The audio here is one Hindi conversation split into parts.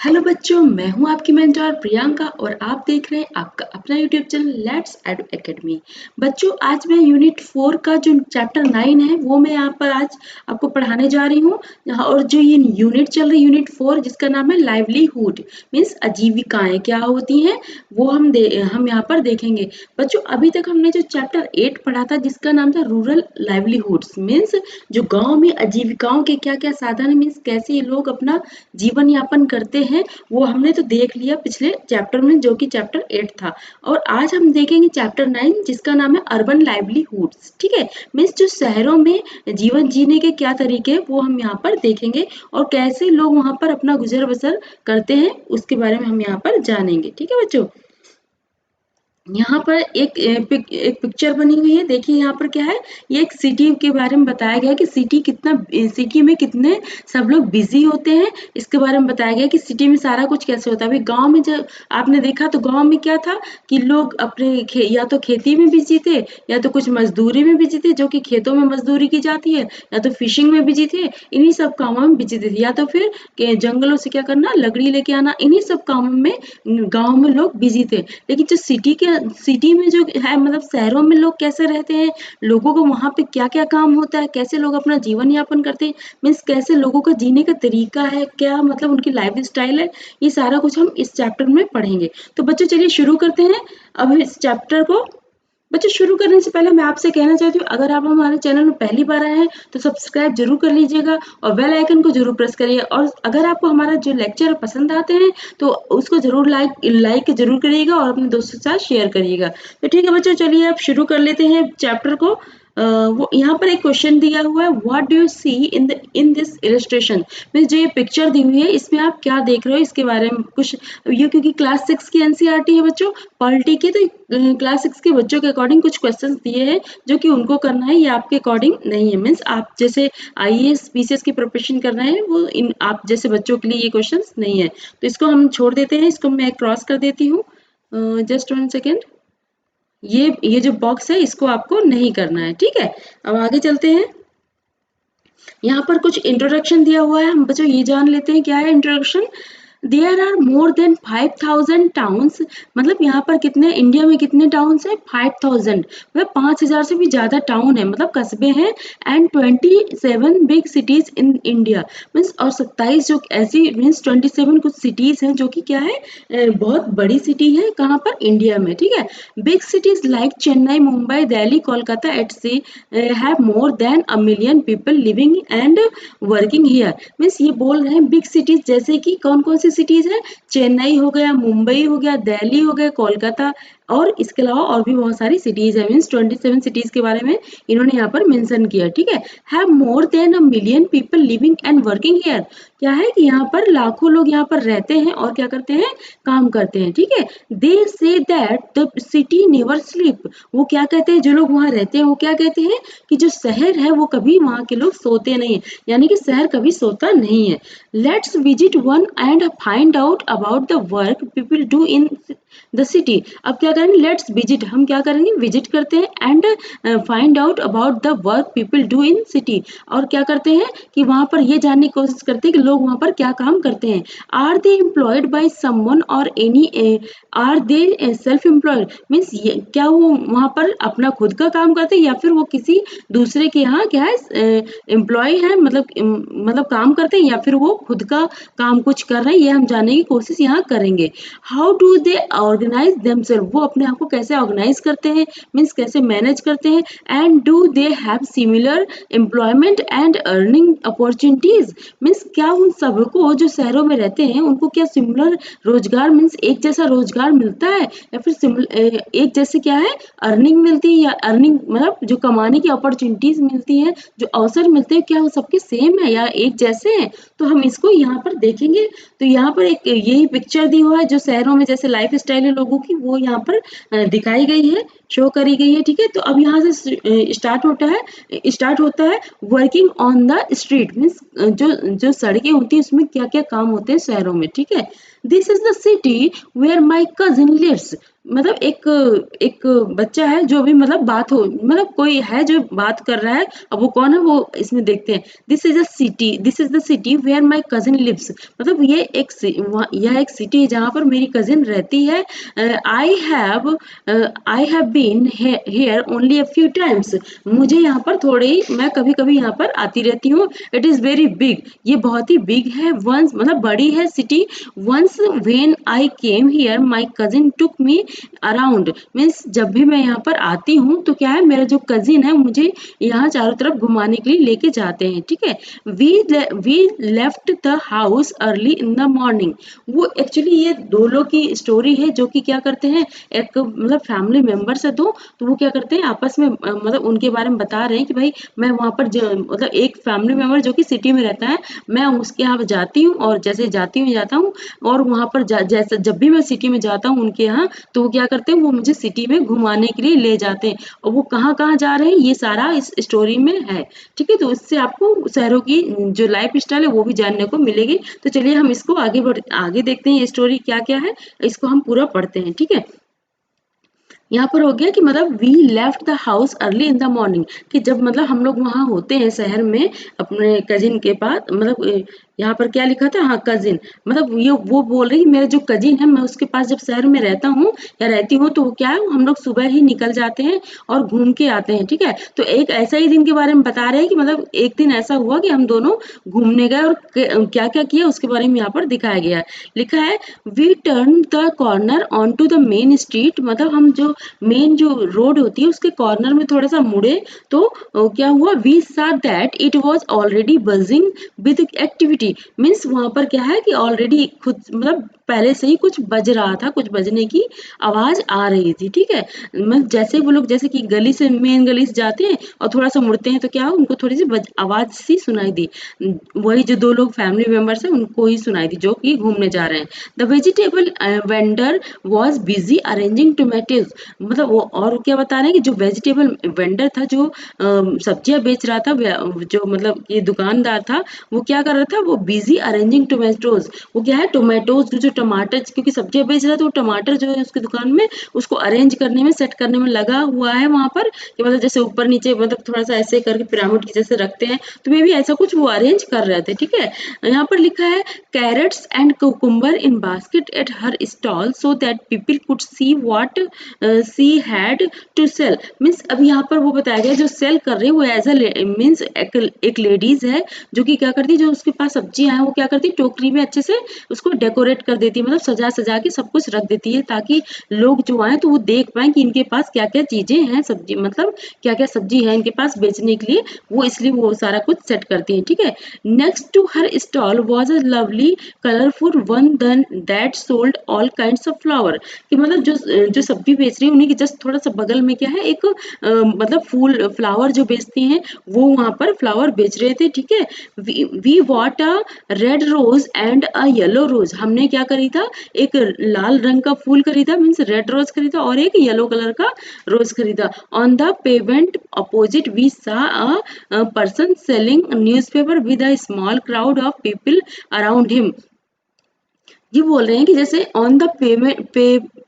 हेलो बच्चों, मैं हूं आपकी मेंटर प्रियंका और आप देख रहे हैं आपका अपना YouTube channel let's edu academy. बच्चों, आज मैं यूनिट 4 का जो चैप्टर 9 है वो मैं यहाँ पर आज आपको पढ़ाने जा रही हूँ। और जो ये यूनिट चल रही है यूनिट 4 जिसका नाम है लाइवलीहुड मीन्स आजीविकाएं क्या होती हैं वो हम यहाँ पर देखेंगे। बच्चों, अभी तक हमने जो चैप्टर 8 पढ़ा था जिसका नाम था रूरल लाइवलीहुड्स मीन्स जो गाँव में आजीविकाओं के क्या क्या साधन है मीन्स कैसे ये लोग अपना जीवन यापन करते हैं वो हमने तो देख लिया पिछले चैप्टर में जो कि चैप्टर 8 था। और आज हम देखेंगे चैप्टर 9 जिसका नाम है अर्बन लाइवलीहुड्स। ठीक है, मीन्स जो शहरों में जीवन जीने के क्या तरीके हैं वो हम यहाँ पर देखेंगे और कैसे लोग वहां पर अपना गुजर बसर करते हैं उसके बारे में हम यहाँ पर जानेंगे। ठीक है बच्चों, यहाँ पर एक पिक्चर बनी हुई है। देखिए यहाँ पर क्या है, ये एक सिटी के बारे में बताया गया है कि सिटी में कितने सब लोग बिजी होते हैं। इसके बारे में बताया गया है कि सिटी में सारा कुछ कैसे होता है। अभी गांव में जब आपने देखा तो गांव में क्या था कि लोग अपने या तो खेती में बिजी थे या तो कुछ मजदूरी में बिजी थे, जो कि खेतों में मजदूरी की जाती है, या तो फिशिंग में बिजी थे, इन्हीं सब कामों में बिजी थे, या तो फिर जंगलों से क्या करना, लकड़ी लेके आना, इन्हीं सब कामों में गांव में लोग बिजी थे। लेकिन जो सिटी में जो है मतलब शहरों में लोग कैसे रहते हैं, लोगों को वहां पे क्या क्या काम होता है, कैसे लोग अपना जीवन यापन करते हैं, मीन्स कैसे लोगों का जीने का तरीका है, क्या मतलब उनकी लाइफ स्टाइल है, ये सारा कुछ हम इस चैप्टर में पढ़ेंगे। तो बच्चों चलिए शुरू करते हैं अब इस चैप्टर को। बच्चों, शुरू करने से पहले मैं आपसे कहना चाहती हूँ, अगर आप हमारे चैनल में पहली बार आए हैं तो सब्सक्राइब जरूर कर लीजिएगा और बेल आइकन को जरूर प्रेस करिए। और अगर आपको हमारा जो लेक्चर पसंद आते हैं तो उसको जरूर लाइक जरूर करिएगा और अपने दोस्तों के साथ शेयर करिएगा। तो ठीक है बच्चों, चलिए अब शुरू कर लेते हैं चैप्टर को। वो यहाँ पर एक क्वेश्चन दिया हुआ है, what do you see in this illustration means जो ये पिक्चर दी हुई है इसमें आप क्या देख रहे हो, इसके बारे में कुछ। ये क्योंकि क्लास 6 की एनसीईआरटी है बच्चों, पॉलिटी की, तो क्लास 6 के बच्चों के अकॉर्डिंग कुछ क्वेश्चंस दिए हैं जो कि उनको करना है, ये आपके अकॉर्डिंग नहीं है। मीन्स आप जैसे आईएएस पीसीएस की प्रिपरेशन कर रहे हैं वो इन आप जैसे बच्चों के लिए ये क्वेश्चंस नहीं है, तो इसको हम छोड़ देते हैं, इसको मैं क्रॉस कर देती हूँ। जस्ट 1 सेकेंड, ये जो बॉक्स है इसको आपको नहीं करना है। ठीक है, अब आगे चलते हैं। यहाँ पर कुछ इंट्रोडक्शन दिया हुआ है, हम बच्चों ये जान लेते हैं क्या है introduction. There are more than 5000 towns, मतलब यहाँ पर कितने, इंडिया में कितने टाउन्स है, 5000, मतलब 5000 से भी ज्यादा टाउन है, मतलब कस्बे हैं। And 27 big cities in India means, और 27 जो ऐसी मीन्स 27 कुछ सिटीज हैं जो कि क्या है, बहुत बड़ी सिटी है कहाँ पर, इंडिया में। ठीक है, big cities like Chennai, Mumbai, Delhi, Kolkata etc have more than a million people living and working here. Means ये बोल रहे हैं बिग सिटीज जैसे कि कौन कौन सी सिटीज है, चेन्नई हो गया, मुंबई हो गया, दिल्ली हो गया, कोलकाता, और इसके अलावा और भी बहुत सारी सिटीज है। मीन्स 27 सिटीज के बारे में इन्होंने यहाँ पर मेंशन किया। ठीक है, have more than a million people living and working here, क्या है कि यहाँ पर लाखों लोग यहाँ पर रहते हैं और क्या करते हैं, काम करते हैं। ठीक है, they say that the city never sleep, वो क्या कहते हैं, जो लोग वहां रहते हैं वो क्या कहते हैं कि जो शहर है वो कभी वहां के लोग सोते नहीं है, यानी कि शहर कभी सोता नहीं है। Let's visit one and find out about the work people do in the city. अब क्या करेंगे, लेट्स विजिट, हम क्या करेंगे, विजिट करते हैं, and find out about the work people do in city, और क्या करते हैं कि वहां पर ये जानने की कोशिश करते हैं कि लोग वहां पर क्या काम करते हैं। Are they employed by someone or any, are they self employed means क्या वो वहां पर अपना खुद का काम करते हैं या फिर वो किसी दूसरे के यहाँ क्या है, एम्प्लॉय है, मतलब काम करते हैं, या फिर वो खुद का काम कुछ कर रहे हैं, ये हम जानने की कोशिश यहाँ करेंगे। How do they organise themself, वो अपने आप को कैसे ऑर्गेनाइज करते हैं, मीन्स कैसे मैनेज करते हैं। And do they have similar employment and earning opportunities, means क्या उन सबको जो शहरों में रहते हैं उनको क्या सिमिलर रोजगार मीन्स एक जैसा रोजगार मिलता है, या फिर एक जैसे क्या है अर्निंग मिलती है, या अर्निंग मतलब जो कमाने की अपॉर्चुनिटीज मिलती है, जो अवसर मिलते हैं, क्या वो सबके सेम है या एक जैसे हैं, तो हम इसको यहाँ पर देखेंगे। तो यहाँ पर एक यही पिक्चर दी हुआ है जो शहरों में जैसे लाइफ स्टाइल है लोगों की वो यहाँ पर दिखाई गई है, शो करी गई है। ठीक है, तो अब यहाँ से स्टार्ट होता है working on the street means जो जो सड़कें होती है उसमें क्या क्या काम होते हैं शहरों में। ठीक है, this is the city where my cousin lives, मतलब एक एक बच्चा है जो भी मतलब बात हो मतलब कोई है जो बात कर रहा है। अब वो कौन है वो इसमें देखते हैं। This is the city where my cousin lives. मतलब यह एक सिटी है जहाँ पर मेरी कजिन रहती है। I have been here only a few times. मुझे यहाँ पर थोड़े ही मैं कभी कभी यहाँ पर आती रहती हूँ। It is very big. ये बहुत ही बिग है। वंस मतलब बड़ी है city. Once when I came here my cousin took me around. Means जब भी मैं यहाँ पर आती हूँ तो क्या है मेरा जो कजिन है मुझे यहाँ चारों तरफ घुमाने के लिए लेके जाते हैं। ठीक है। We left the house early in the morning. वो एक्चुअली ये दो लोग की स्टोरी है जो कि क्या करते हैं। एक मतलब फैमिली मेंबर्स है दो। तो वो क्या करते हैं आपस में मतलब उनके बारे में बता रहे हैं कि भाई मैं वहां पर मतलब एक फैमिली मेंबर जो कि सिटी में रहता है। मैं उसके यहाँ जाती हूँ और जैसे जाता हूँ और वहां पर जैसे जब भी मैं सिटी में जाता हूँ उनके यहाँ तो वो क्या करते हैं वो मुझे सिटी में घुमाने के लिए ले जाते हैं। और वो कहाँ कहाँ जा रहे हैं ये सारा इस स्टोरी में है। ठीक है। तो इससे आपको शहरों की जो लाइफ स्टाइल है वो भी जानने को मिलेगी। तो चलिए हम इसको आगे देखते हैं ये स्टोरी क्या क्या है। इसको हम पूरा पढ़ते हैं। ठीक है। यहाँ पर हो गया कि मतलब we left the house early in the morning. कि जब मतलब हम लोग वहां होते हैं शहर में अपने कजिन के पास मतलब यहाँ पर क्या लिखा था हाँ कजिन। मतलब ये वो बोल रही मेरा जो कजिन है मैं उसके पास जब शहर में रहता हूँ या रहती हूँ तो क्या है हम लोग सुबह ही निकल जाते हैं और घूम के आते हैं। ठीक है। तो एक ऐसा ही दिन के बारे में बता रहे हैं कि मतलब एक दिन ऐसा हुआ कि हम दोनों घूमने गए और क्या क्या किया उसके बारे में यहाँ पर दिखाया गया है। लिखा है we turn the corner on to the main street. मतलब हम जो मेन जो रोड होती है उसके कॉर्नर में थोड़ा सा मुड़े तो क्या हुआ we saw that it was already buzzing with activity. Means वहां पर क्या है कि ऑलरेडी खुद मतलब पहले से ही कुछ बज रहा था कुछ बजने की आवाज आ रही थी। ठीक है। मतलब जैसे वो लोग जैसे कि गली से मेन गली से जाते हैं और थोड़ा सा मुड़ते हैं तो क्या हो उनको थोड़ी सी आवाज सी सुनाई दी। वही जो दो लोग फैमिली मेंबर्स हैं उनको ही सुनाई दी जो कि घूमने जा रहे हैं। The vegetable vendor was busy arranging tomatoes. मतलब वो और क्या बता रहे हैं कि जो वेजिटेबल वेंडर था जो सब्जियां बेच रहा था जो मतलब ये दुकानदार था वो क्या कर रहा था वो बिजी अरेंजिंग टोमेटोज। वो क्या है टोमेटोज जो टमाटर क्योंकि सब्जियां बेच रहा है तो वो टमाटर जो है उसकी दुकान में उसको अरेंज करने में सेट करने में लगा हुआ है वहां पर कि मतलब जैसे ऊपर नीचे मतलब थोड़ा सा ऐसे करके पिरामिड की जैसे रखते हैं तो मे भी ऐसा कुछ वो अरेंज कर रहे थे। ठीक है। यहाँ पर लिखा है carrots and cucumber in basket at her stall so that people could see what she had to sell. Means अब यहाँ पर वो बताया गया जो सेल कर रहे हैं वो एज अ मीन्स एक लेडीज है जो कि क्या करती है जो उसके पास सब्जियां हैं वो क्या करती है टोकरी में अच्छे से उसको डेकोरेट कर देती है मतलब सजा सजा के सब कुछ रख देती है ताकि लोग जो आए तो वो देख पाए कि इनके पास क्या क्या चीजें हैं सब्जी मतलब क्या क्या सब्जी है इनके पास बेचने के लिए वो इसलिए वो सारा कुछ सेट करती है। ठीक है। Next to her stall was a lovely colourful one that sold all kinds of flower. कि मतलब जो जो सब्जी बेच रही है उन्हीं के जस्ट थोड़ा सा बगल में क्या है एक मतलब फूल फ्लावर जो बेचती हैं वो वहां पर फ्लावर बेच रहे थे। ठीक है। We bought a red rose and a yellow rose. हमने क्या खरीदा एक लाल रंग का फूल खरीदा मीन्स रेड रोज खरीदा और एक येलो कलर का रोज खरीदा। On the pavement opposite we saw a person selling newspaper with a small crowd of people around him. ये बोल रहे हैं कि जैसे on the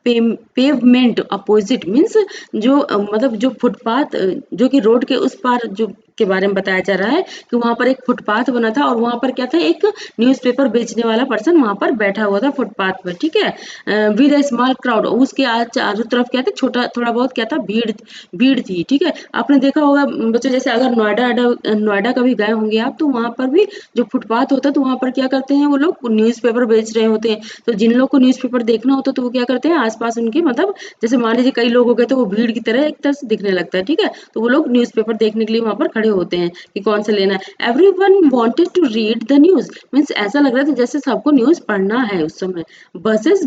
pavement opposite means जो मतलब जो फुटपाथ जो कि रोड के उस पार जो के बारे में बताया जा रहा है कि वहां पर एक फुटपाथ बना था और वहां पर क्या था एक न्यूज़पेपर बेचने वाला पर्सन वहां पर बैठा हुआ था फुटपाथ पर। ठीक है। विद अ स्मॉल क्राउड उसके चारों तरफ क्या था छोटा थोड़ा बहुत क्या था भीड़ भीड़ थी। ठीक है। आपने देखा होगा बच्चों जैसे अगर नोएडा कभी गए होंगे आप तो वहां पर भी जो फुटपाथ होता है तो वहां पर क्या करते हैं वो लोग न्यूज़पेपर बेच रहे होते हैं। तो जिन लोग को न्यूज़पेपर देखना होता है तो वो क्या करते हैं आसपास उनके मतलब जैसे मान लीजिए कई लोग हो गए तो वो भीड़ की तरह एक तरह से दिखने लगता है। ठीक है। तो वो लोग न्यूज़पेपर देखने के लिए वहां पर खड़े होते हैं कि कौन सा लेना है। Everyone wanted to read the news means ऐसा लग रहा था जैसे सबको न्यूज़ पढ़ना है उस समय। Buses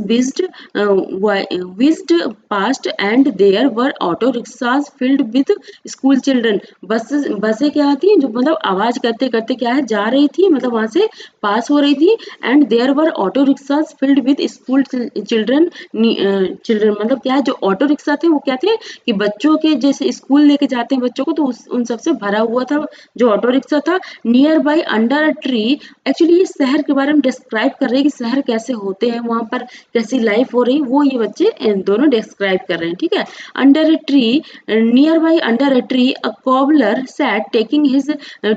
whizzed past and there were auto rickshaws filled with school children। बसें क्या आती हैं जो मतलब आवाज करते करते क्या है जा रही थी मतलब वहां से पास हो रही थी। And there were auto rickshaws filled with school children. Children मतलब क्या है जो ऑटो रिक्शा थे वो क्या थे कि बच्चों के जैसे स्कूल लेके जाते हैं बच्चों को तो उन सबसे भरा हुआ था जो ऑटो रिक्शा था near by under a tree. Actually ये शहर के बारे में डिस्क्राइब कर रहे हैं कि शहर कैसे होते हैं, वहाँ पर कैसी लाइफ हो रही, वो ये बच्चे दोनों डिस्क्राइब कर रहे हैं, ठीक है। Under a tree, nearby under a tree a cobbler sat taking his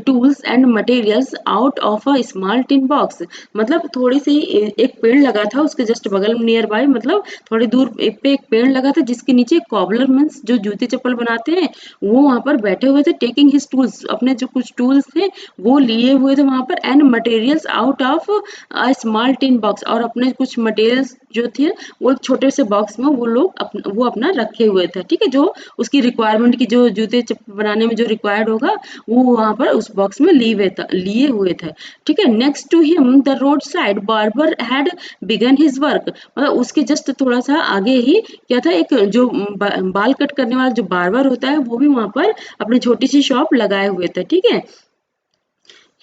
tools and materials out of a small tin box. मतलब थोड़ी सी एक पेड़ लगा था उसके जस्ट बगल में नियर बाय, मतलब थोड़ी दूर पे एक पेड़ लगा था जिसके नीचे कॉबलर मीन्स जो जूते चप्पल बनाते हैं वो वहां पर बैठे हुए थे। टेकिंग हिज टूल्स, अपने जो कुछ टूल्स थे वो लिए हुए थे वहां पर। And materials out of a small tin box, और अपने कुछ मटेरियल्स जो थे वो छोटे से बॉक्स में वो लोग वो अपना रखे हुए थे, ठीक है। जो उसकी रिक्वायरमेंट की जो जूते चप्पल बनाने में जो रिक्वायर्ड होगा वो वहां पर उस बॉक्स में लिए हुए थे, ठीक है। Next to him the roadside barber had begun his work. मतलब उसके जस्ट थोड़ा सा आगे ही क्या था, एक जो बाल कट करने वाला जो बार्बर होता है वो भी वहां पर अपनी छोटी सी शॉप लगाए हुए थे, ठीक है।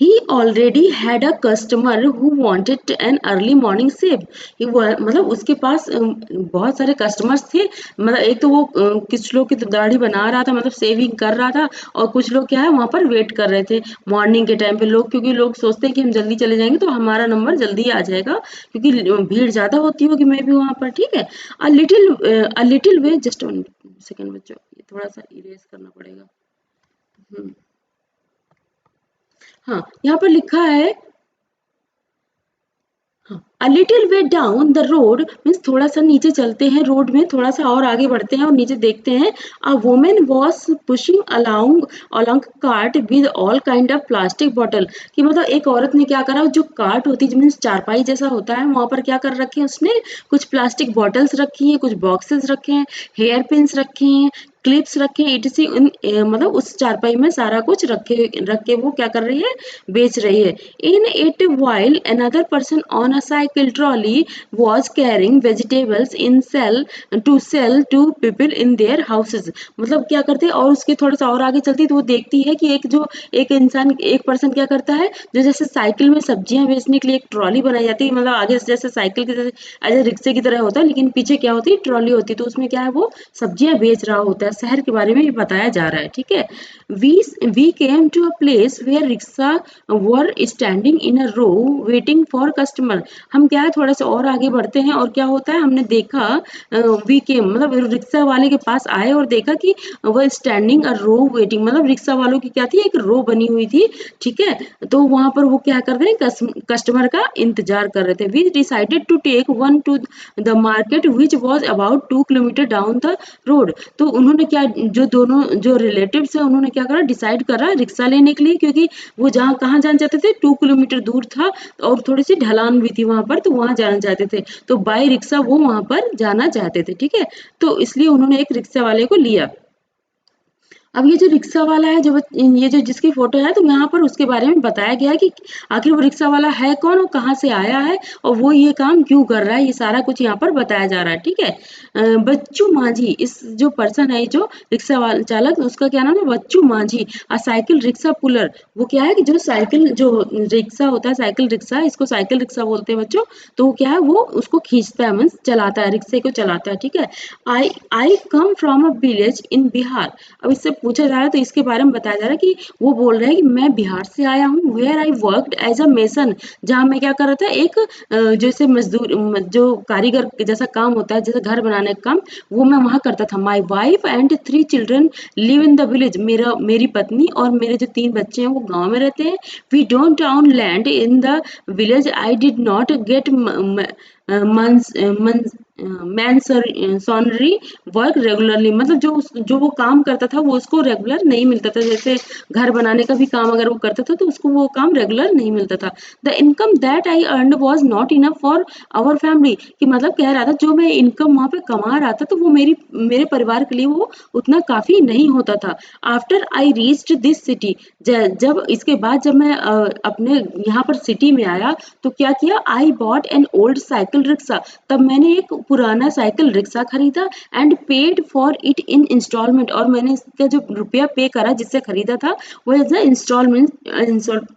He already had a customer who wanted an early morning shave. मतलब उसके पास बहुत सारे कस्टमर्स थे। मतलब एक तो वो कुछ लोग की तो दाढ़ी बना रहा था, मतलब शेविंग कर रहा था, और कुछ लोग क्या है वहां पर वेट कर रहे थे मॉर्निंग के टाइम पे। लोग क्योंकि लोग सोचते हैं कि हम जल्दी चले जाएंगे तो हमारा नंबर जल्दी आ जाएगा, क्योंकि भीड़ ज्यादा होती होगी मे भी वहां पर, ठीक है। A little way, just one second बच्चों, ये थोड़ा सा इरेज करना पड़ेगा। हम्म, हाँ यहाँ पर लिखा है, हाँ, a little way down the road means थोड़ा सा नीचे चलते हैं रोड में, थोड़ा सा और आगे बढ़ते हैं और नीचे देखते हैं। A woman was pushing along along cart with all kind of plastic bottle. कि मतलब एक औरत ने क्या करा, जो कार्ट होती है मीन्स चारपाई जैसा होता है वहां पर क्या कर रखे हैं उसने, कुछ प्लास्टिक बॉटल्स रखी हैं, कुछ बॉक्सेस रखे हैं, हेयर पिन्स रखे हैं, क्लिप्स रखे हैं, इटसी मतलब उस चारपाई में सारा कुछ रख के वो क्या कर रही है, बेच रही है। In it while another person on a cycle trolley was carrying vegetables in sell to people in their houses। मतलब क्या करते हैं, और उसके थोड़ा सा और आगे चलती है तो वो देखती है कि एक इंसान, एक पर्सन क्या करता है, जो जैसे साइकिल में सब्जियां बेचने के लिए एक ट्रॉली बनाई जाती है, मतलब आगे से जैसे साइकिल के जैसे ऐसे रिक्शे की तरह होता है, लेकिन पीछे क्या होती है, ट्रॉली होती है, तो उसमें क्या है वो सब्जियां बेच रहा होता है। शहर के बारे में ये बताया जा रहा है, ठीक है। We we came to a place where rickshaw were standing in a row waiting for customer. हम क्या है थोड़ा सा और आगे बढ़ते हैं और क्या होता है, हमने देखा वी केम मतलब रिक्शा वाले के पास आए और देखा कि वह स्टैंडिंग अ रो वेटिंग, मतलब रिक्शा वालों की क्या थी, एक रो बनी हुई थी, ठीक है। तो वहां पर वो क्या कर रहे हैं, कस्टमर का इंतजार कर रहे थे। We decided to take one to the market which was about 2 kilometre down the road. तो उन्होंने क्या, जो दोनों जो रिलेटिव्स है उन्होंने क्या करा, डिसाइड करा रिक्शा लेने के लिए, क्योंकि वो जहाँ कहाँ जाना चाहते थे, 2 किलोमीटर दूर था और थोड़ी सी ढलान भी थी वहां पर, तो वहां जाना चाहते थे, तो बाय रिक्शा वो वहां पर जाना चाहते थे, ठीक है। तो इसलिए उन्होंने एक रिक्शा वाले को लिया। अब ये जो रिक्शा वाला है, ये जो जिसकी फोटो है, तो यहाँ पर उसके बारे में बताया गया है कि आखिर वो रिक्शा वाला है कौन और कहाँ से आया है और वो ये काम क्यों कर रहा है, ये सारा कुछ यहाँ पर बताया जा रहा है, ठीक है। बच्चू मांझी, इस जो पर्सन है, जो रिक्शा वाला चालक, उसका क्या नाम है, बच्चू मांझी। साइकिल रिक्शा पुलर, वो क्या है कि जो साइकिल जो रिक्शा होता है, साइकिल रिक्शा, इसको साइकिल रिक्शा बोलते हैं बच्चों। तो वो क्या है, वो उसको खींचता है, मीन्स चलाता है, रिक्शे को चलाता है, ठीक है। I come from a village in Bihar. अब इससे पूछा जा रहा है तो इसके बारे में बताया जा रहा है कि वो बोल रहा है कि मैं बिहार से आया हूँ, where I worked as a mason. जहाँ मैं क्या कर रहा था, एक जैसे मजदूर जो कारीगर जैसा काम होता है, जैसे घर बनाने का काम, वो मैं वहां करता था। My wife and 3 children live in the village. मेरी पत्नी और मेरे जो 3 बच्चे हैं वो गाँव में रहते हैं। We don't own land in the village. I did not get masonry work regularly. मतलब जो वो काम करता था वो उसको रेगुलर नहीं मिलता था, जैसे घर बनाने का भी काम अगर वो करता था तो उसको वो काम रेगुलर नहीं मिलता था। The income that I earned was not enough for our family. कि मतलब कह रहा था जो मैं इनकम वहां पे कमा रहा था तो वो मेरे परिवार के लिए वो उतना काफी नहीं होता था। After I reached this city, जब इसके बाद जब मैं अपने यहाँ पर सिटी में आया तो क्या किया, I bought an old cycle rickshaw. तब मैंने एक पुराना साइकिल रिक्शा खरीदा and paid for it in instalment, और मैंने इसका जो रुपया पे करा जिससे खरीदा था वो एज अ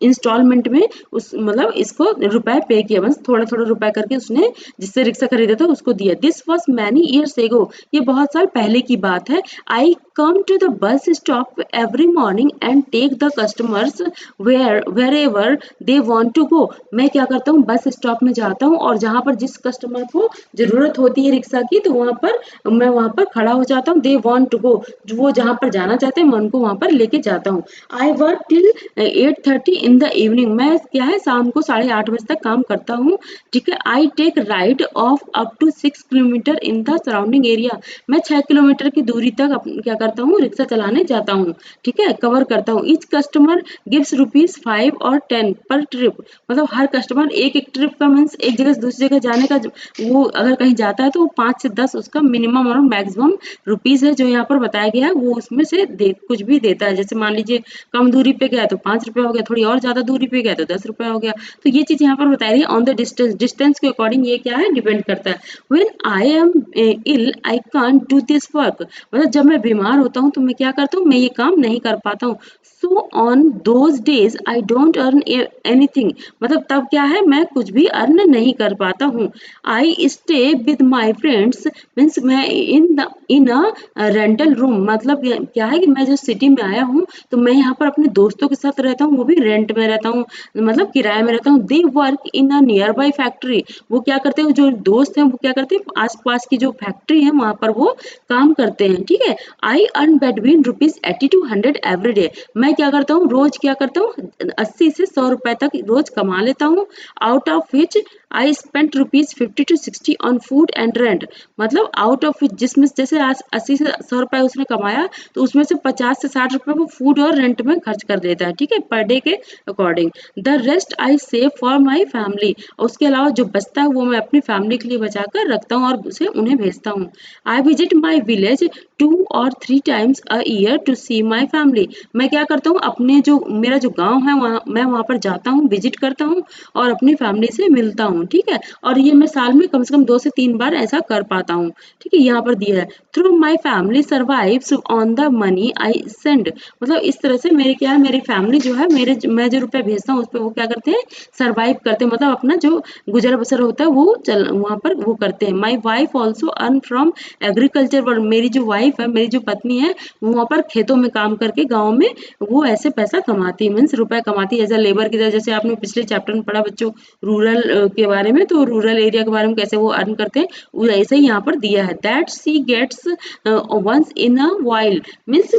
इंस्टॉलमेंट में उस मतलब इसको रुपए पे किया, बस थोड़ा थोड़ा रुपए करके उसने जिससे रिक्शा खरीदा था उसको दिया। This was many years ago, ये बहुत साल पहले की बात है। I come to the bus stop every morning and take the customers wherever they want to go. मैं क्या करता हूँ, बस स्टॉप में जाता हूँ और जहाँ पर जिस कस्टमर को जरूरत होती है रिक्शा की तो वहां पर मैं वहां पर खड़ा हो जाता हूँ। दे वॉन्ट टू गो, वो जहाँ पर जाना चाहते हैं मैं उनको वहां पर लेके जाता हूँ। I work till 8:30 in the evening, मैं क्या है शाम को 8:30 बजे तक काम करता हूँ। ठीक है। I take ride of up to 6 kilometre in the surrounding area, मैं 6 किलोमीटर की दूरी तक क्या करता हूँ, रिक्शा चलाने जाता हूँ। ठीक है, कवर करता हूँ। ईच कस्टमर गिव्स ₹5 और 10 पर ट्रिप, मतलब हर कस्टमर एक एक ट्रिप का मीन्स एक जगह से दूसरी जगह जाने का वो अगर कहीं जाता है तो वो 5 से 10 उसका मिनिमम और मैक्सिमम रुपीज है जो यहाँ पर बताया गया है, वो उसमें से कुछ भी देता है। जैसे मान लीजिए कम दूरी पे गया तो 5 रुपए हो गया, थोड़ी और ज्यादा दूरी पे गया तो 10 रुपए हो गया। तो ये चीज यहाँ पर बताई रही है ऑन द डिस्टेंस, डिस्टेंस के अकॉर्डिंग ये क्या है, डिपेंड करता है। When I am ill I can't do this work, मतलब जब मैं बीमार होता हूँ तो मैं क्या करता हूँ, मैं ये काम नहीं कर पाता हूँ। So on those days I don't earn anything, मतलब तब क्या है, मैं कुछ भी अर्न नहीं कर पाता हूँ। I stay with my friends, means मैं इन अ रेंटल रूम, मतलब क्या है कि मैं जो सिटी में आया हूँ तो मैं यहाँ पर अपने दोस्तों के साथ रहता हूँ, वो भी रेंट में रहता हूँ, मतलब किराए में रहता हूँ। They work in a near by factory, वो क्या करते हैं, जो दोस्त हैं वो क्या करते हैं, आसपास की जो फैक्ट्री है वहां पर वो काम करते हैं। ठीक है। I earn between ₹80 to 100 every day, मैं क्या करता हूँ, रोज क्या करता हूँ, 80 से 100 रुपए तक रोज कमा लेता हूँ। Out of which I spent ₹50 to 60 on food and rent, मतलब आउट ऑफ विच, जिसमें जैसे 80 से 100 रुपए उसने कमाया तो उसमें से 50 से 60 रुपए वो फूड और रेंट में खर्च कर देता है। ठीक है, पर डे के according. The rest I save for my family, उसके अलावा जो बचता है वो मैं अपनी फैमिली के लिए बचा कर रखता हूँ और उसे उन्हें भेजता हूँ। I visit my village 2 or 3 times a year to see my family, मैं क्या करता हूँ, अपने जो मेरा जो गांव है वहाँ मैं वहाँ पर जाता हूँ, विजिट करता हूँ और अपनी फैमिली से मिलता हूँ। ठीक है, और ये मैं साल में कम से कम 2 से 3 बार ऐसा कर पाता हूँ। ठीक है, यहाँ पर दिया है through my family survives on the money I send, मतलब इस तरह से मेरे क्या है, मेरी फैमिली जो है मैं जो रुपए भेजता हूँ उस पर वो क्या करते हैं, सर्वाइव करते हैं, मतलब अपना जो गुजर बसर होता है वो चल वहाँ पर वो करते हैं। माई wife also earn from agriculture work, मेरी जो वाइफ है, मेरी जो पत्नी है, वो वहाँ पर खेतों में काम करके गाँव में वो ऐसे पैसा कमाती है, मीन्स रुपए कमाती है एज अ लेबर की तरह। जैसे आपने पिछले चैप्टर में पढ़ा बच्चों रूरल के बारे में, तो रूरल एरिया के बारे में कैसे वो अर्न करते हैं, वो ऐसे ही यहाँ पर दिया है। That she gets once in a while, means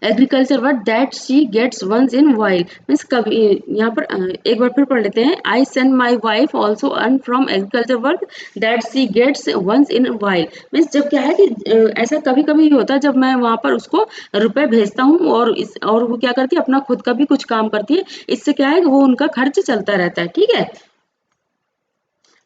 agriculture work that she gets once in while, means कभी यहाँ पर एक बार फिर पढ़ लेते हैं। I send my wife also earn from agriculture work that she gets once in while, means जब क्या है कि ऐसा कभी कभी होता है जब मैं वहां पर उसको रुपए भेजता हूँ और वो क्या करती है, अपना खुद का भी कुछ काम करती है, इससे क्या है कि वो उनका खर्च चलता रहता है। ठीक है।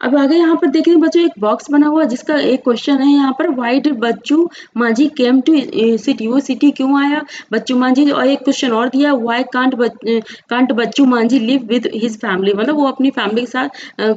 अब आगे यहाँ पर देखें बच्चों, एक बॉक्स बना हुआ जिसका एक क्वेश्चन है यहाँ पर, why did Bachchu Manjhi came to city, वो सिटी क्यों आया बच्चू मांझी। और एक क्वेश्चन और दिया, why can't Bachchu Manjhi live with his family, मतलब वो अपनी फैमिली के साथ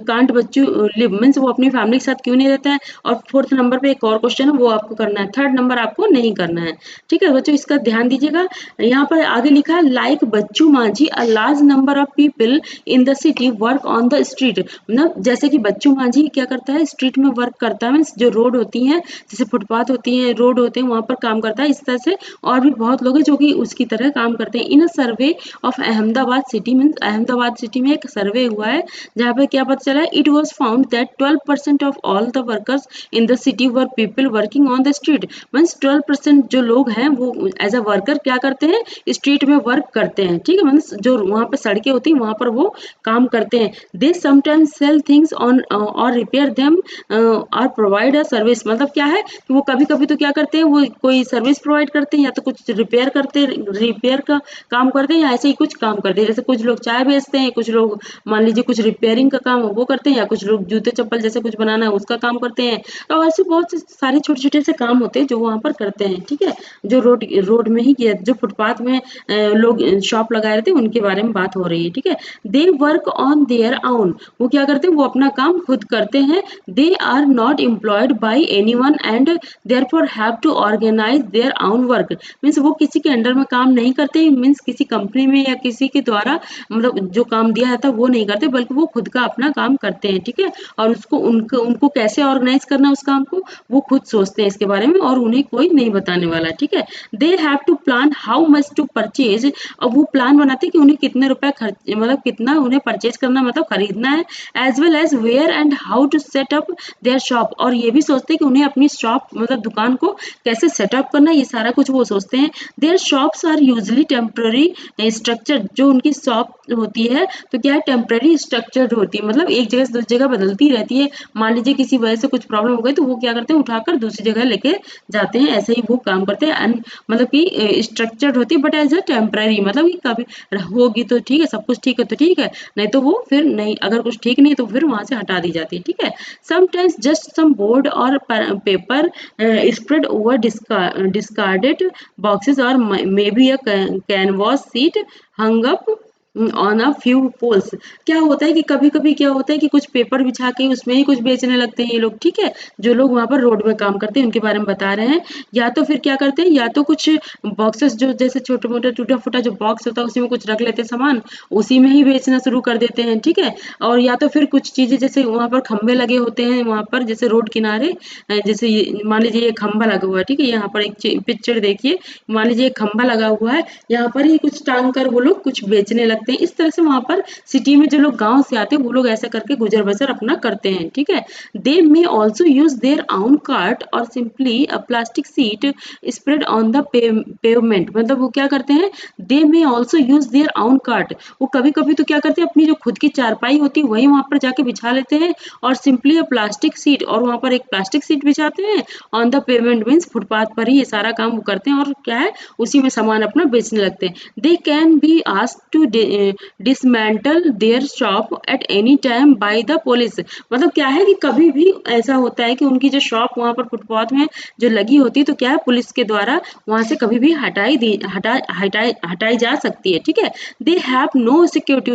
कांट बच्चू लिव मीन्स वो अपनी फैमिली के साथ क्यों नहीं रहता है। और फोर्थ नंबर पे एक और क्वेश्चन है वो आपको करना है, थर्ड नंबर आपको नहीं करना है। ठीक है बच्चों, इसका ध्यान दीजिएगा। यहाँ पर आगे लिखा है like Bachchu Manjhi a large number of people in the city work on the street, मतलब जैसे कि बच्चू मांझी क्या करता है, स्ट्रीट में वर्क करता है, मीन्स जो रोड होती है, जैसे फुटपाथ होती है, रोड होते हैं, वहां पर काम करता है। इस तरह से और भी बहुत लोग हैं जो कि उसकी तरह काम करते हैं। In a survey of Ahmedabad city, means Ahmedabad city में एक सर्वे हुआ है जहाँ पे क्या पता चला है, it was found that 12% of all the workers in the city were people working on the street, means 12% जो लोग हैं वो एज अ वर्कर क्या करते हैं, स्ट्रीट में वर्क करते हैं। ठीक है, मीन्स जो वहाँ पे सड़कें होती हैं वहां पर वो काम करते हैं। They sometimes sell things on or repair them or provide a service, मतलब क्या है कि वो कभी कभी तो क्या करते हैं, वो कोई सर्विस प्रोवाइड करते हैं या तो कुछ रिपेयर करते हैं, रिपेयर का काम करते हैं, या ऐसे ही कुछ काम करते हैं। जैसे कुछ लोग चाय बेचते हैं, कुछ लोग मान लीजिए कुछ रिपेयरिंग का काम वो करते हैं, या कुछ लोग जूते चप्पल जैसे कुछ बनाना है उसका काम करते हैं। तो ऐसे बहुत से सारे छोटे छोटे से काम होते हैं जो वहां पर करते हैं। ठीक है, जो रोड में ही किया, जो फुटपाथ में लोग शॉप लगाए रहते हैं उनके बारे में बात हो रही है। ठीक है, they work on their own, वो क्या करते हैं, वो अपना काम काम खुद करते हैं, they are not employed by anyone and therefore have to organise their own work. Means वो किसी के अंडर में काम नहीं करते, मीन्स किसी कंपनी में या किसी के द्वारा मतलब जो काम दिया जाता है वो नहीं करते, बल्कि वो खुद का अपना काम करते हैं, ठीक है। और उसको उनको उनको कैसे ऑर्गेनाइज करना है उस काम को, वो खुद सोचते हैं इसके बारे में, और उन्हें कोई नहीं बताने वाला, ठीक है। They have to plan how much to purchase. अब वो प्लान बनाते हैं कि उन्हें कितने रुपए खर्च मतलब कितना उन्हें परचेज करना मतलब खरीदना है, as well as where and how to set up their shop. और ये भी सोचते हैं कि उन्हें अपनी शॉप मतलब दुकान को कैसे सेटअप करना है, ये सारा कुछ वो सोचते हैं। Their shops are usually temporary structure. जो उनकी शॉप होती है तो क्या है, टेम्पररी स्ट्रक्चर होती है, मतलब एक जगह से दूसरी जगह बदलती रहती है। मान लीजिए किसी वजह से कुछ प्रॉब्लम हो गई तो वो क्या करते हैं, उठाकर दूसरी जगह लेके जाते हैं, ऐसे ही वो काम करते हैं। मतलब कि स्ट्रक्चर्ड होती है बट एज अ टेम्पररी, मतलब कि कभी होगी तो ठीक है, सब कुछ ठीक है तो ठीक है, नहीं तो वो फिर नहीं, अगर कुछ ठीक नहीं तो फिर वहां से हटा दी जाती है, ठीक है। समटाइम्स जस्ट सम बोर्ड और paper spread over discarded boxes or maybe a canvas sheet hung up on a few poles. क्या होता है कि कभी कभी क्या होता है कि कुछ पेपर बिछा के उसमें ही कुछ बेचने लगते हैं ये लोग, ठीक है। जो लोग वहां पर रोड में काम करते हैं उनके बारे में बता रहे हैं। या तो फिर क्या करते हैं, या तो कुछ बॉक्सेस जो जैसे छोटे मोटे टूटा फूटा जो बॉक्स होता है उसी में कुछ रख लेते हैं सामान, उसी में ही बेचना शुरू कर देते हैं, ठीक है। और या तो फिर कुछ चीजें जैसे वहां पर खंभे लगे होते हैं वहां पर जैसे रोड किनारे, जैसे मान लीजिए ये खंभा लगा हुआ है, ठीक है। यहाँ पर एक पिक्चर देखिए, मान लीजिए एक खंभा लगा हुआ है, यहाँ पर ही कुछ टांग कर वो लोग कुछ बेचने लगते हैं। इस तरह से वहां पर सिटी में जो लोग गांव से आते हैं वो लोग ऐसा करके गुजर बसर अपना करते हैं, ठीक है। They may also use their own cart or simply a plastic sheet spread on the pavement. मतलब वो क्या करते हैं, they may also use their own cart. वो कभी कभी तो क्या करते हैं, अपनी जो खुद की चारपाई होती है वही वहां पर जाके बिछा लेते हैं, और सिंपली अ प्लास्टिक सीट, और वहां पर एक प्लास्टिक सीट बिछाते हैं on the payment, means footpath पर ही ये सारा काम वो करते हैं, और क्या है उसी में सामान अपना बेचने लगते हैं। They can be asked to dismantle their shop at any time by the police. मतलब क्या है कि कभी भी ऐसा होता है कि उनकी जो शॉप वहां पर फुटपाथ में जो लगी होती है तो क्या है, पुलिस के द्वारा वहां से कभी भी हटाई जा सकती है, ठीक है। They have no security.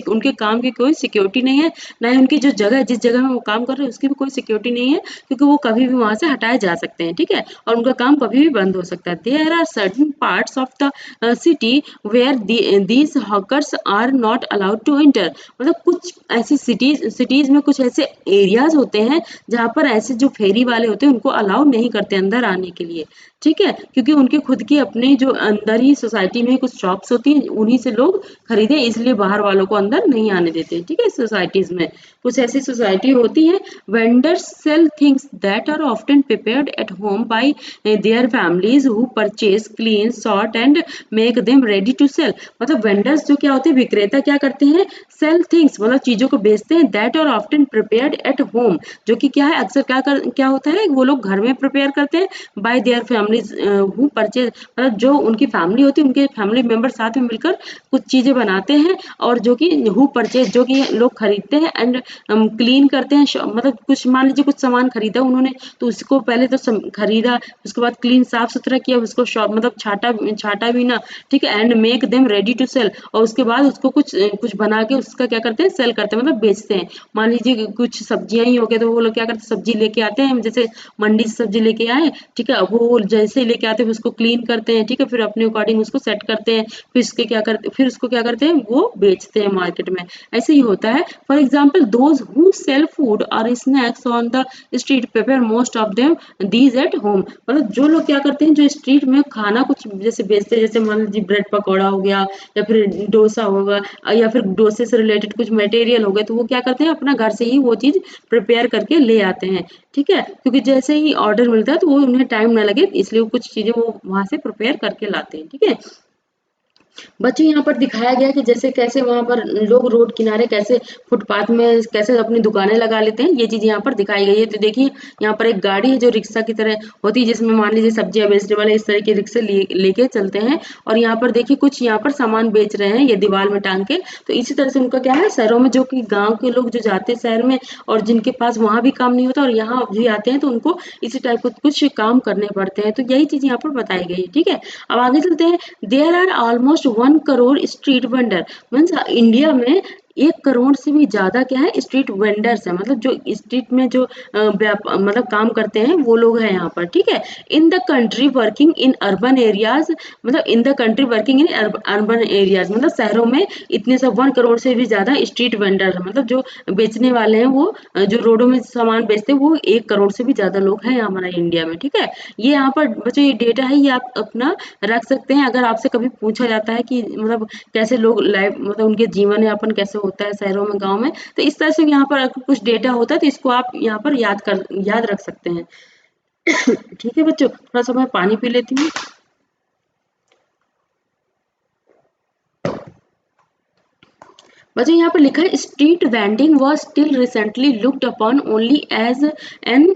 उनके काम की कोई सिक्योरिटी नहीं है, ना ही उनकी जो जगह जिस जगह में वो काम कर रहे हैं उसकी भी कोई सिक्योरिटी नहीं है, क्योंकि वो कभी भी वहां से हटाए जा सकते हैं, ठीक है। और उनका काम कभी भी बंद हो सकता है। There are certain parts of the city where these hawkers are not allowed to enter. मतलब कुछ ऐसी सिटीज में कुछ ऐसे एरियाज होते हैं जहाँ पर ऐसे जो फेरी वाले होते हैं उनको अलाउ नहीं करते अंदर आने के लिए, ठीक है। क्योंकि उनके खुद की अपने जो अंदर ही सोसाइटी में कुछ शॉप्स होती हैं, उन्हीं से लोग खरीदे, इसलिए बाहर वालों को अंदर नहीं आने देते, ठीक है। सोसाइटीज में कुछ ऐसी सोसाइटी होती है। Vendors sell things that are often prepared at home by their families who purchase clean sort and make them ready to sell. मतलब वेंडर्स जो क्या होते हैं, विक्रेता क्या करते हैं, सेल थिंग्स मतलब चीजों को बेचते हैं, that are often prepared at home, जो कि क्या है अक्सर क्या होता है वो लोग घर में प्रिपेयर करते हैं, bye their families who purchase. मतलब जो उनकी फैमिली होती है उनके फैमिली मेंबर साथ में मिलकर कुछ चीजें बनाते हैं, और जो कि हु परचेज जो कि लोग खरीदते हैं, एंड क्लीन करते हैं। मतलब कुछ मान लीजिए कुछ सामान खरीदा उन्होंने तो उसको पहले तो खरीदा, उसके बाद क्लीन साफ सुथरा किया, उसको शॉप मतलब छाटा भी ना, ठीक है। And make them ready to sell, और उसके बाद उसको कुछ बना के उसका क्या करते हैं, सेल करते हैं, मतलब बेचते हैं। मान लीजिए कुछ सब्जियां ही हो गया तो वो लोग क्या करते हैं, सब्जी लेके आते हैं, जैसे मंडी से सब्जी लेके आए, ठीक है। अब वो जैसे ही लेके आते हैं उसको क्लीन करते हैं, ठीक है, फिर अपने अकॉर्डिंग उसको सेट करते हैं, फिर उसको क्या करते हैं वो बेचते हैं मार्केट में। ऐसे ही होता है। For example those who sell food or snacks on the street prepare most of them these at home. मतलब जो लोग क्या करते हैं, जो स्ट्रीट में खाना कुछ जैसे बेचते हैं, जैसे मान लीजिए ब्रेड पकौड़ा हो गया, या फिर डोसा होगा, या फिर डोसे से रिलेटेड कुछ मटेरियल हो गए, तो वो क्या करते हैं अपना घर से ही वो चीज प्रिपेयर करके ले आते हैं, ठीक है। क्योंकि जैसे ही ऑर्डर मिलता है तो वो उन्हें टाइम ना लगे, इसलिए वो कुछ चीजें वो वहां से प्रिपेयर करके लाते हैं, ठीक है। बच्चों यहाँ पर दिखाया गया कि जैसे कैसे वहां पर लोग रोड किनारे कैसे फुटपाथ में कैसे अपनी दुकानें लगा लेते हैं, ये चीज यहाँ पर दिखाई गई है। तो देखिए यहाँ पर एक गाड़ी है जो रिक्शा की तरह होती है, जिसमें मान लीजिए सब्जियां बेचने वाले इस तरह के रिक्शे लेके चलते हैं, और यहाँ पर देखिए कुछ यहाँ पर सामान बेच रहे हैं ये दीवार में टांग के। तो इसी तरह से उनका क्या है, शहरों में जो कि गाँव के लोग जो जाते हैं शहर में और जिनके पास वहां भी काम नहीं होता और यहाँ भी आते हैं, तो उनको इसी टाइप का कुछ काम करने पड़ते हैं। तो यही चीज यहाँ पर बताई गई है, ठीक है। अब आगे चलते हैं। There are almost 1 crore street vendor. Means India में 1 करोड़ से भी ज़्यादा क्या है स्ट्रीट वेंडर्स हैं, मतलब जो स्ट्रीट में जो मतलब काम करते हैं वो लोग हैं यहाँ पर, ठीक है। In the country working in urban areas, मतलब in the country working in urban areas, मतलब शहरों में इतने सब 1 करोड़ से भी ज़्यादा स्ट्रीट वेंडर है, मतलब जो बेचने वाले हैं वो जो रोडों में सामान बेचते हैं वो 1 करोड़ से भी ज़्यादा लोग हैं हमारे इंडिया में, ठीक है। ये यहाँ पर बच्चों ये डेटा है, ये आप अपना रख सकते हैं। अगर आपसे कभी पूछा जाता है कि मतलब कैसे लोग लाइफ मतलब उनके जीवन यापन कैसे होता है शहरों में गाँव में, तो इस तरह से यहाँ पर अगर कुछ डेटा होता है तो इसको आप यहाँ पर याद रख सकते हैं। ठीक है बच्चों, थोड़ा सा मैं पानी पी लेती हूँ। बच्चों यहाँ पर लिखा है street vending was still recently looked upon only as an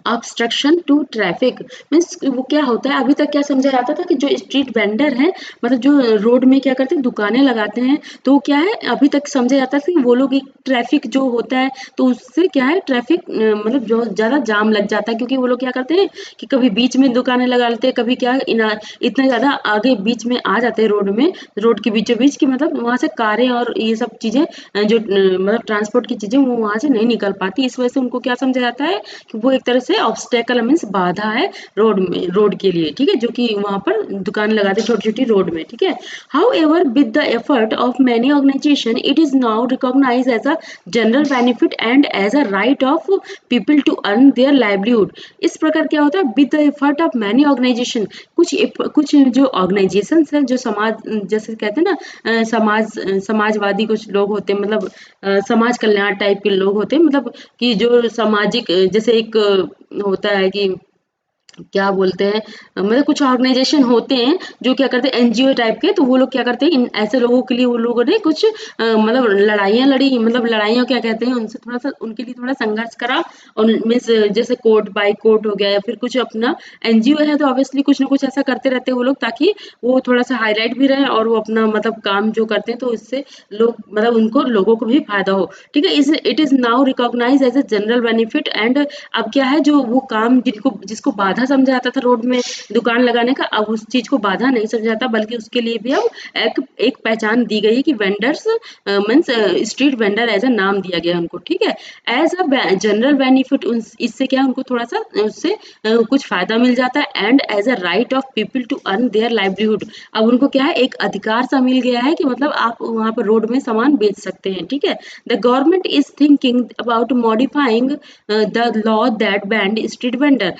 obstruction to traffic. Means वो क्या होता है, अभी तक क्या समझा जाता था कि जो स्ट्रीट वेंडर हैं, मतलब जो रोड में क्या करते हैं दुकानें लगाते हैं, तो क्या है अभी तक समझा जाता था कि वो लोग एक ट्रैफिक जो होता है तो उससे क्या है ट्रैफिक मतलब जो ज़्यादा जाम लग जाता है, क्योंकि वो लोग क्या करते हैं कि कभी बीच में दुकानें लगा लेते हैं, कभी क्या इतना ज़्यादा आगे बीच में आ जाते हैं रोड में, रोड के बीचों बीच की, मतलब वहाँ से कारें और ये सब चीज़ें जो मतलब ट्रांसपोर्ट की चीज़ें वो वहाँ से नहीं निकल पाती। इस वजह से उनको क्या समझा जाता है कि वो एक तरह से ऑब्स्टेकल मीन्स बाधा है रोड में, रोड के लिए, ठीक है, जो कि वहाँ पर दुकान लगाते छोटी छोटी रोड में, ठीक है। However with the effort of many organisation it is now recognise as a general benefit and as a right of people to earn their livelihood. इस प्रकार क्या होता है with the effort of many organisation, कुछ जो ऑर्गेनाइजेशन है जो समाज जैसे कहते हैं ना समाजवादी कुछ लोग होते हैं, मतलब समाज कल्याण टाइप के लोग होते हैं, मतलब कि जो सामाजिक जैसे एक होता है कि क्या बोलते हैं मतलब कुछ ऑर्गेनाइजेशन होते हैं जो क्या करते हैं एनजीओ टाइप के, तो वो लोग क्या करते हैं इन ऐसे लोगों के लिए वो लोगों ने कुछ मतलब लड़ाइयाँ लड़ी, मतलब लड़ाइयाँ क्या कहते हैं उनसे थोड़ा सा उनके लिए थोड़ा संघर्ष करा, और मीन्स जैसे कोर्ट बाय कोर्ट हो गया या फिर कुछ अपना एनजीओ है तो ऑब्वियसली कुछ ना कुछ ऐसा करते रहते हैं वो लोग, ताकि वो थोड़ा सा हाईलाइट भी रहे और वो अपना मतलब काम जो करते हैं तो इससे लोग मतलब उनको लोगों को भी फायदा हो, ठीक है। It is now recognise as a general benefit and अब क्या है जो वो काम जिनको जिसको बाधा समझा जाता था रोड में दुकान लगाने का, अब उस चीज को बाधा नहीं समझा जाता, बल्कि उसके लिए भी अब एक पहचान दी गई है कि vendors means street vendor as a नाम दिया गया है उनको, ठीक है। एज अ जनरल बेनिफिट इससे क्या उनको थोड़ा सा उससे कुछ फायदा मिल जाता है, and as a right of people to earn their livelihood, अब उनको क्या है एक अधिकार सा मिल गया है कि मतलब आप वहाँ पर रोड में सामान बेच सकते हैं, ठीक है। The government is thinking about modifying the law that banned street vendor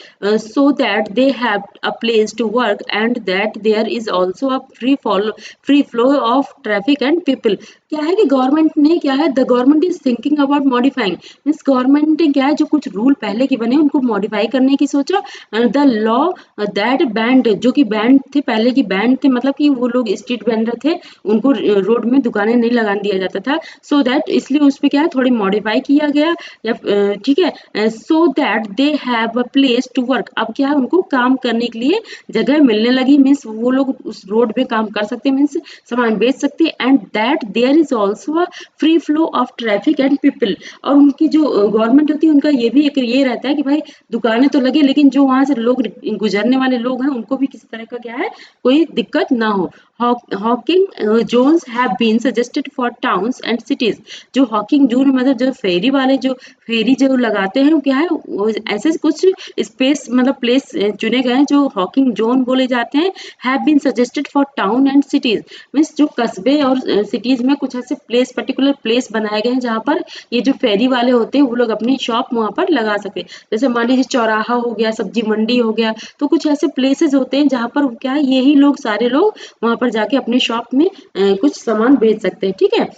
so that they have a place to work and that there is also a free flow of traffic and people। क्या है कि गवर्नमेंट ने क्या है the government is thinking about modifying, means government ने क्या है जो कुछ रूल पहले के बने उनको मॉडिफाई करने की सोचा। द लॉ दैट बैंड जो कि बैंड थे पहले की बैंड थे, मतलब कि वो लोग स्ट्रीट वेंडर थे उनको रोड में दुकानें नहीं लगाने दिया जाता था, सो दैट इसलिए उस पर क्या है थोड़ी मॉडिफाई किया गया या ठीक है, so that they have a place to work, अब क्या है उनको काम करने के लिए जगह मिलने लगी, मीन्स वो लोग उस रोड पे काम कर सकते हैं, मीन्स सामान बेच सकते हैं, and that there is also a free flow of traffic and people. और उनकी जो गवर्नमेंट होती है उनका ये भी एक ये रहता है कि भाई दुकानें तो लगे लेकिन जो वहां से लोग गुजरने वाले लोग हैं उनको भी किसी तरह का क्या है कोई दिक्कत ना हो। Hawking zones have been suggested for towns and cities, जो हॉकिंग जोन मतलब जो फेरी वाले जो फेरी जो लगाते हैं वो क्या है वो ऐसे कुछ स्पेस मतलब प्लेस चुने गए हैं जो हॉकिंग जोन बोले जाते हैं, have been suggested for town and cities, means जो कस्बे और सिटीज में कुछ ऐसे प्लेस पर्टिकुलर प्लेस बनाए गए हैं जहाँ पर ये जो फेरी वाले होते हैं वो लोग अपनी शॉप वहाँ पर लगा सके। जैसे मान लीजिए चौराहा हो गया, सब्जी मंडी हो गया, तो कुछ ऐसे प्लेसेस होते हैं जहाँ पर क्या है यही लोग सारे लोग वहाँ पर जाके अपनी शॉप में कुछ सामान बेच सकते हैं, ठीक है।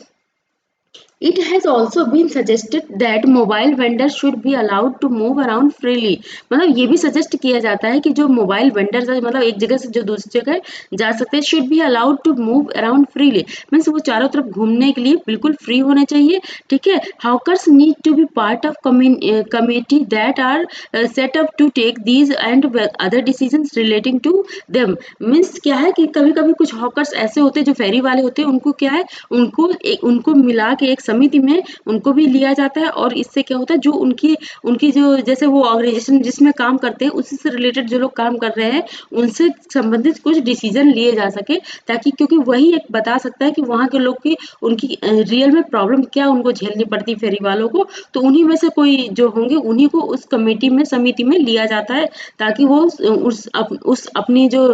It has also been suggested that mobile vendors should be allowed to move around freely, मतलब ये भी सजेस्ट किया जाता है कि जो मोबाइल वेंडर्स है मतलब एक जगह से जो दूसरी जगह जा सकते हैं, should be allowed to move around freely, means वो चारों तरफ घूमने के लिए बिल्कुल फ्री होने चाहिए, ठीक है। Hawkers need to be part of committee that are set up to take these and other decisions relating to them, means क्या है कि कभी कभी कुछ हॉकर्स ऐसे होते हैं जो फेरी वाले होते हैं उनको क्या है उनको मिला के एक समिति में उनको भी लिया जाता है, और इससे क्या होता है, जो उनकी उनकी जो जैसे वो ऑर्गेनाइजेशन जिसमें काम करते हैं उसी से रिलेटेड जो लोग काम कर रहे हैं उनसे संबंधित कुछ डिसीजन लिए जा सके, ताकि क्योंकि वही एक बता सकता है कि वहाँ के लोग की उनकी रियल में प्रॉब्लम क्या उनको झेलनी पड़ती फेरी वालों को, तो उन्हीं में से कोई जो होंगे उन्हीं को उस कमेटी में समिति में लिया जाता है, ताकि वो उस अपनी जो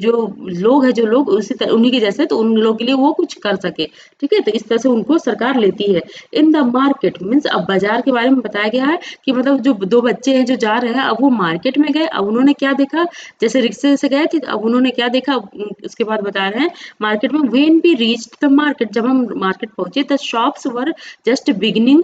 लोग है जो लोग उसी तरह उन्हीं के जैसे, तो उन लोगों के लिए वो कुछ कर सके। ठीक है, तो इस तरह से उनको सरकार लेती है। इन द मार्केट मीन्स अब बाजार के बारे में बताया गया है कि मतलब जो दो बच्चे हैं जो जा रहे हैं, अब वो मार्केट में गए, अब उन्होंने क्या देखा, जैसे रिक्शे से गए थे अब उन्होंने क्या देखा, उसके बाद बता रहे हैं मार्केट में when we reached the market, जब हम मार्केट पहुंचे the shops were just beginning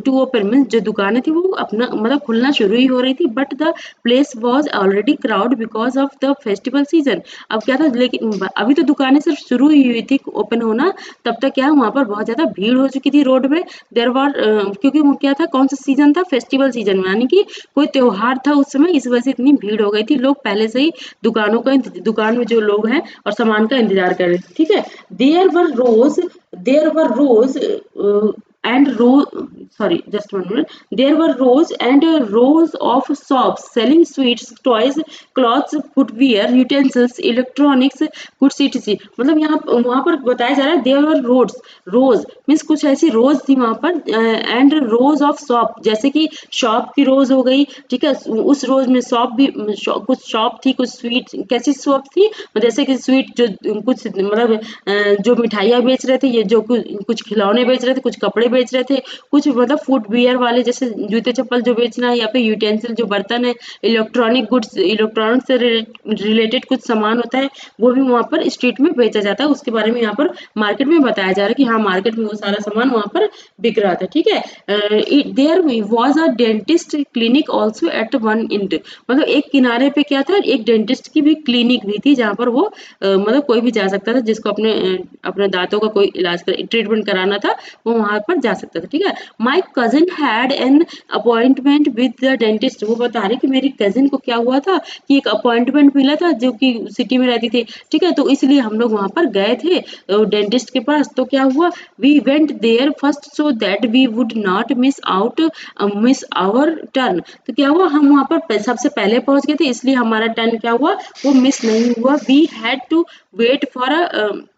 to open, means जो दुकानें थी वो अपना मतलब खुलना शुरू ही हो रही थी, but the place was already crowd because of the festival season. अब क्या था, लेकिन अभी तो दुकानें सिर्फ शुरू ही हुई थी ओपन होना, तब तक क्या वहां पर बहुत ज्यादा भीड़ हो चुकी थी रोड में। देर वर क्योंकि वो क्या था, कौन सा सीजन था, फेस्टिवल सीजन में, यानी कि कोई त्योहार था उस समय, इस वजह से इतनी भीड़ हो गई थी, लोग पहले से ही दुकान में जो लोग हैं और सामान का इंतजार कर रहे थे। ठीक है, there were rows and row sorry just 1 minute, there were rows of shops selling sweets, toys, clothes, footwear, utensils, electronics, goods etc। मतलब यहाँ वहां पर बताया जा रहा है there were रोज मीन्स कुछ ऐसी रोज थी वहां पर, एंड रोज ऑफ शॉप, जैसे कि शॉप की रोज हो गई। ठीक है, उस रोज में शॉप भी कुछ शॉप थी, कुछ स्वीट कैसी शॉप थी, जैसे कि स्वीट जो कुछ मतलब जो मिठाइयाँ बेच रहे थे, ये जो कुछ खिलौने बेच रहे थे, कुछ कपड़े बेच रहे थे, कुछ मतलब फुटवियर वाले जैसे जूते चप्पल जो बेचना है, या फिर यूटेंसिल जो बर्तन है, इलेक्ट्रॉनिक गुड्स, इलेक्ट्रॉनिक से रिलेटेड कुछ सामान होता है, वो भी वहाँ पर स्ट्रीट में बेचा जाता है। उसके बारे में यहाँ पर मार्केट में बताया जा रहा है कि हाँ मार्केट में वो सारा सामान वहाँ पर बिक रहा था। ठीक है, there was a dentist clinic also at one end, मतलब एक किनारे पे क्या था, एक डेंटिस्ट की भी क्लिनिक भी थी, जहाँ पर वो मतलब कोई भी जा सकता था जिसको अपने दांतों का कोई इलाज ट्रीटमेंट कराना था, वो वहां पर जा सकता था। ठीक है, my cousin had an appointment with the dentist, वो बता रही कि मेरी कजिन को क्या हुआ था कि एक अपॉइंटमेंट मिला था, जो कि सिटी में रहती थी। ठीक है, तो इसलिए हम लोग वहां पर गए थे डेंटिस्ट के पास। तो क्या हुआ, we went there first so that we would not miss our turn. तो क्या हुआ, हम वहां पर सबसे पहले पहुंच गए थे, इसलिए हमारा टर्न क्या हुआ, वो मिस नहीं हुआ। We had to wait for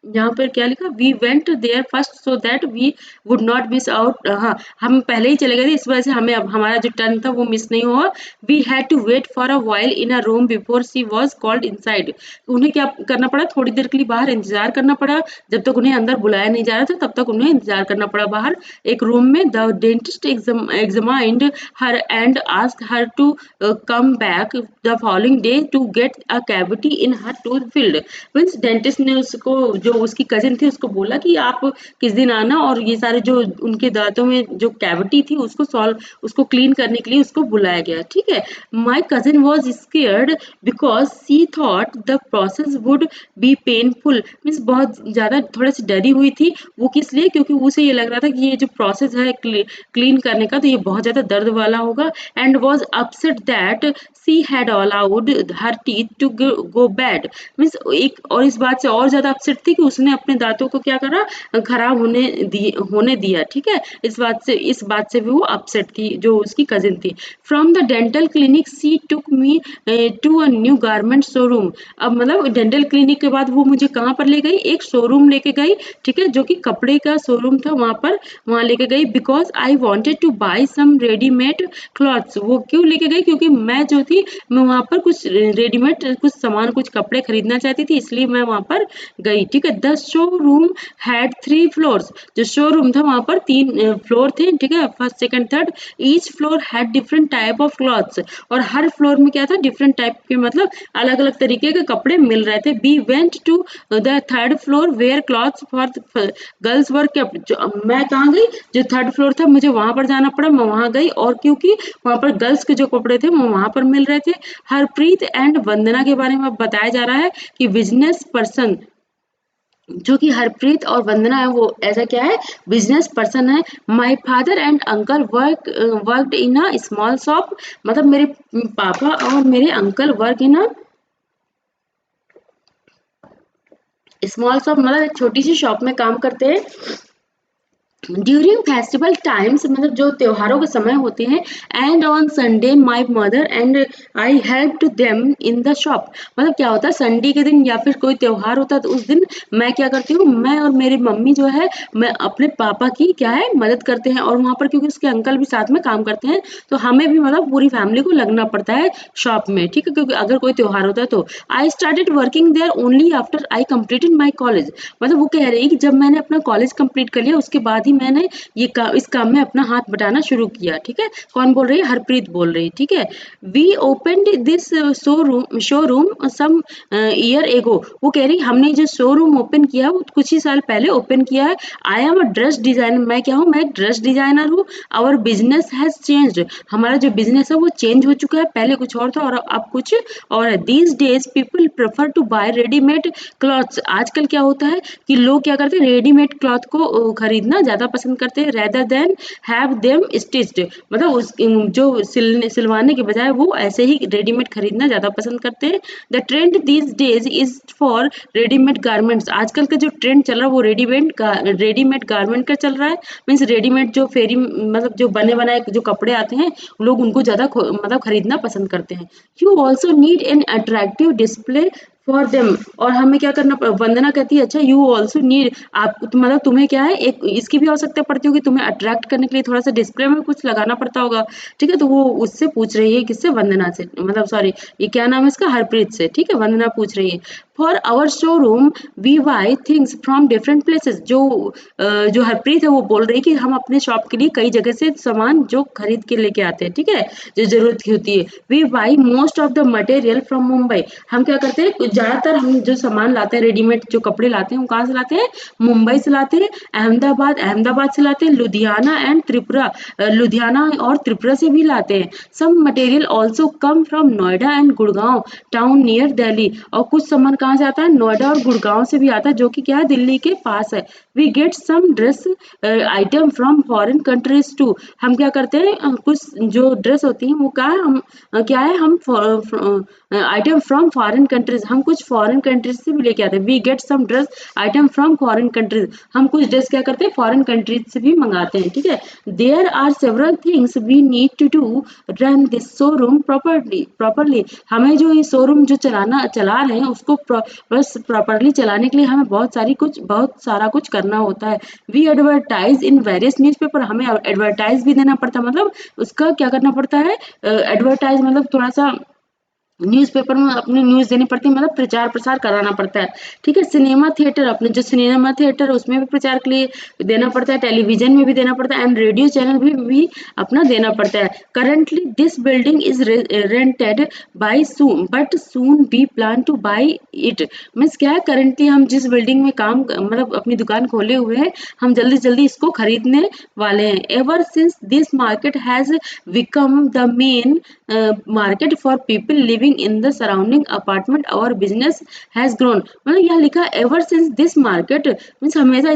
यहाँ पर क्या लिखा, we went there first so that we would not miss out, हाँ हम पहले ही चले गए थे, इस वजह से हमें अब हमारा जो टर्न था वो मिस नहीं हुआ। We had to wait for a while in a room before she was called inside, उन्हें क्या करना पड़ा, थोड़ी देर के लिए बाहर इंतजार करना पड़ा, जब तक उन्हें अंदर बुलाया नहीं जा रहा था तब तक उन्हें इंतजार करना पड़ा बाहर एक रूम में। The dentist examined her and asked her to come back the following day to get a cavity in her tooth filled, means dentist ने उसको, जो उसकी कजिन थी उसको बोला कि आप किस दिन आना, और ये सारे जो उनके दांतों में जो कैविटी थी उसको क्लीन करने के लिए उसको बुलाया गया। ठीक है, my cousin was scared because she thought the process would be painful, means बहुत ज्यादा थोड़ी सी डरी हुई थी वो, किस लिए, क्योंकि उसे ये लग रहा था कि ये जो प्रोसेस है क्लीन करने का तो ये बहुत ज्यादा दर्द वाला होगा, and was upset that she had allowed her teeth to go bad, means एक और इस बात से और ज्यादा अपसेट थी कि उसने अपने दांतों को क्या करा, खराब होने दिया। ठीक है, इस बात से भी वो अपसेट थी जो उसकी कजिन थी। From the dental clinic she took me to a new garment showroom, अब मतलब डेंटल क्लिनिक के बाद वो मुझे कहाँ पर ले गई, एक शोरूम लेके गई। ठीक है, जो कि कपड़े का शोरूम था, वहां लेके गई। Because I wanted to buy some readymade clothes, वो क्यों लेके गई, क्योंकि मैं जो थी मैं वहां पर कुछ रेडीमेड कुछ सामान कुछ कपड़े खरीदना चाहती थी, इसलिए मैं वहां पर गई। ठीक है, द शोरूम हैड 3 फ्लोर्स, जो शोरूम था वहां पर 3 फ्लोर थे। ठीक है, first second third, each floor had different type of clothes, और हर फ्लोर में क्या था, डिफरेंट टाइप के मतलब अलग अलग तरीके के कपड़े मिल रहे थे। We went to the third floor where clothes for girls were kept, मैं कहाँ गई, जो थर्ड फ्लोर था मुझे वहां पर जाना पड़ा, मैं वहां गई, और क्योंकि वहां पर गर्ल्स के जो कपड़े थे वो वहां पर मिल रहे थे। हरप्रीत एंड वंदना के बारे में अब बताया जा रहा है कि बिजनेस पर्सन, जो कि हरप्रीत और वंदना है वो ऐसा क्या है, बिजनेस पर्सन है। My father and uncle worked in a small shop, मतलब मेरे पापा और मेरे uncle work in a small shop, मतलब एक छोटी सी शॉप में काम करते हैं। ड्यूरिंग फेस्टिवल टाइम्स मतलब जो त्योहारों के समय होते हैं, and on Sunday my mother and I help to them in the shop. मतलब क्या होता है, संडे के दिन या फिर कोई त्योहार होता है तो उस दिन मैं क्या करती हूँ, मैं और मेरी मम्मी जो है, मैं अपने पापा की क्या है मदद करते हैं, और वहाँ पर क्योंकि उसके अंकल भी साथ में काम करते हैं, तो हमें भी मतलब पूरी फैमिली को लगना पड़ता है शॉप में, ठीक है, क्योंकि अगर कोई त्योहार होता है तो। I started working there only after I completed my college. मतलब वो कह रही है कि जब मैंने अपना कॉलेज कंप्लीट कर लिया उसके बाद ही मैंने इस काम में अपना हाथ बटाना शुरू किया, ठीक है। कौन बोल रही है, हरप्रीत बोल रही है, ठीक है। We opened this showroom some year ago. वो कह रही हमने जो शोरूम ओपन किया वो कुछ ही साल पहले ओपन किया है। I am a dress designer, मैं क्या हूँ, मैं एक ड्रेस डिजाइनर हूँ। आवर बिजनेस हैज चेंज्ड, हमारा जो बिजनेस है वो चेंज हो चुका है, पहले कुछ और था और अब कुछ और है। These days people prefer to buy readymade clothes. आजकल क्या होता है कि लोग क्या करते हैं, रेडीमेड क्लॉथ को खरीदना ज्यादा पसंद करते हैं, rather than have them stitched. मतलब उस जो सिलवाने के बजाय वो ऐसे ही रेडीमेड खरीदना ज्यादा पसंद करते हैं। The trend these days is for readymade garments. आजकल का जो ट्रेंड चल रहा है वो रेडीमेड गारमेंट का चल रहा है। मीन्स रेडीमेड जो फेरी मतलब जो बने बनाए जो कपड़े आते हैं, लोग उनको ज्यादा मतलब खरीदना पसंद करते हैं। You also need an attractive display for them. और हमें क्या करना वंदना कहती है, अच्छा यू ऑल्सो नीड, आप मतलब तुम्हें क्या है, एक इसकी भी आवश्यकता पड़ती होगी, तुम्हें अट्रैक्ट करने के लिए थोड़ा सा डिस्प्ले में कुछ लगाना पड़ता होगा, ठीक है। तो वो उससे पूछ रही है, किससे, वंदना से, मतलब सॉरी ये क्या नाम है इसका, हरप्रीत से, ठीक है। वंदना पूछ रही है, for our showroom we buy things from different places. जो हरप्रीत है वो बोल रही है कि हम अपने शॉप के लिए कई जगह से सामान जो खरीद के लेके आते हैं, ठीक है, जो जरूरत की होती है। We buy most of the material from Mumbai. हम क्या करते हैं, ज्यादातर हम जो सामान लाते हैं, रेडीमेड जो कपड़े लाते हैं, वो कहाँ से लाते हैं, मुंबई से लाते हैं, अहमदाबाद से लाते हैं, लुधियाना एंड त्रिपुरा, लुधियाना और त्रिपुरा से भी लाते हैं। Some material also come from Noida and Gurgaon town near Delhi. और कुछ सामान कहाँ से आता है, नोएडा और गुड़गांव से भी आता है, जो कि क्या है, दिल्ली के पास है। We get some dress item from foreign countries too. हम क्या करते हैं, कुछ जो ड्रेस होती है वो क्या है, हम क्या है, हम आइटम फ्रॉम फॉरेन कंट्रीज, हम कुछ फॉरेन कंट्रीज से भी लेके आते हैं। We get some dress item from foreign countries, हम कुछ ड्रेस क्या करते हैं, फॉरेन कंट्रीज से भी मंगाते हैं, ठीक है। There are several things we need to do run this showroom properly. हमें जो ये शोरूम जो चला रहे हैं उसको बस प्रॉपरली चलाने के लिए हमें बहुत सारा कुछ करना होता है। We advertise in various newspaper, हमें एडवर्टाइज भी देना पड़ता है, मतलब उसका क्या करना पड़ता है, एडवर्टाइज मतलब थोड़ा सा न्यूज़पेपर में अपनी न्यूज़ देनी पड़ती है, मतलब प्रचार प्रसार कराना पड़ता है, ठीक है। सिनेमा थिएटर, अपने जो सिनेमा थिएटर है उसमें भी प्रचार के लिए देना पड़ता है, टेलीविजन में भी देना पड़ता है, एंड रेडियो चैनल भी अपना देना पड़ता है। Currently this building is rented by soon, but soon we plan to buy it. Means क्या है, करंटली हम जिस बिल्डिंग में काम मतलब अपनी दुकान खोले हुए हैं, हम जल्दी जल्दी इसको खरीदने वाले हैं। Ever since this market has become the main market for people living in the surrounding apartment, और बिजनेस हैज ग्रोन। मतलब यहाँ लिखा ever since this market, means हमेशा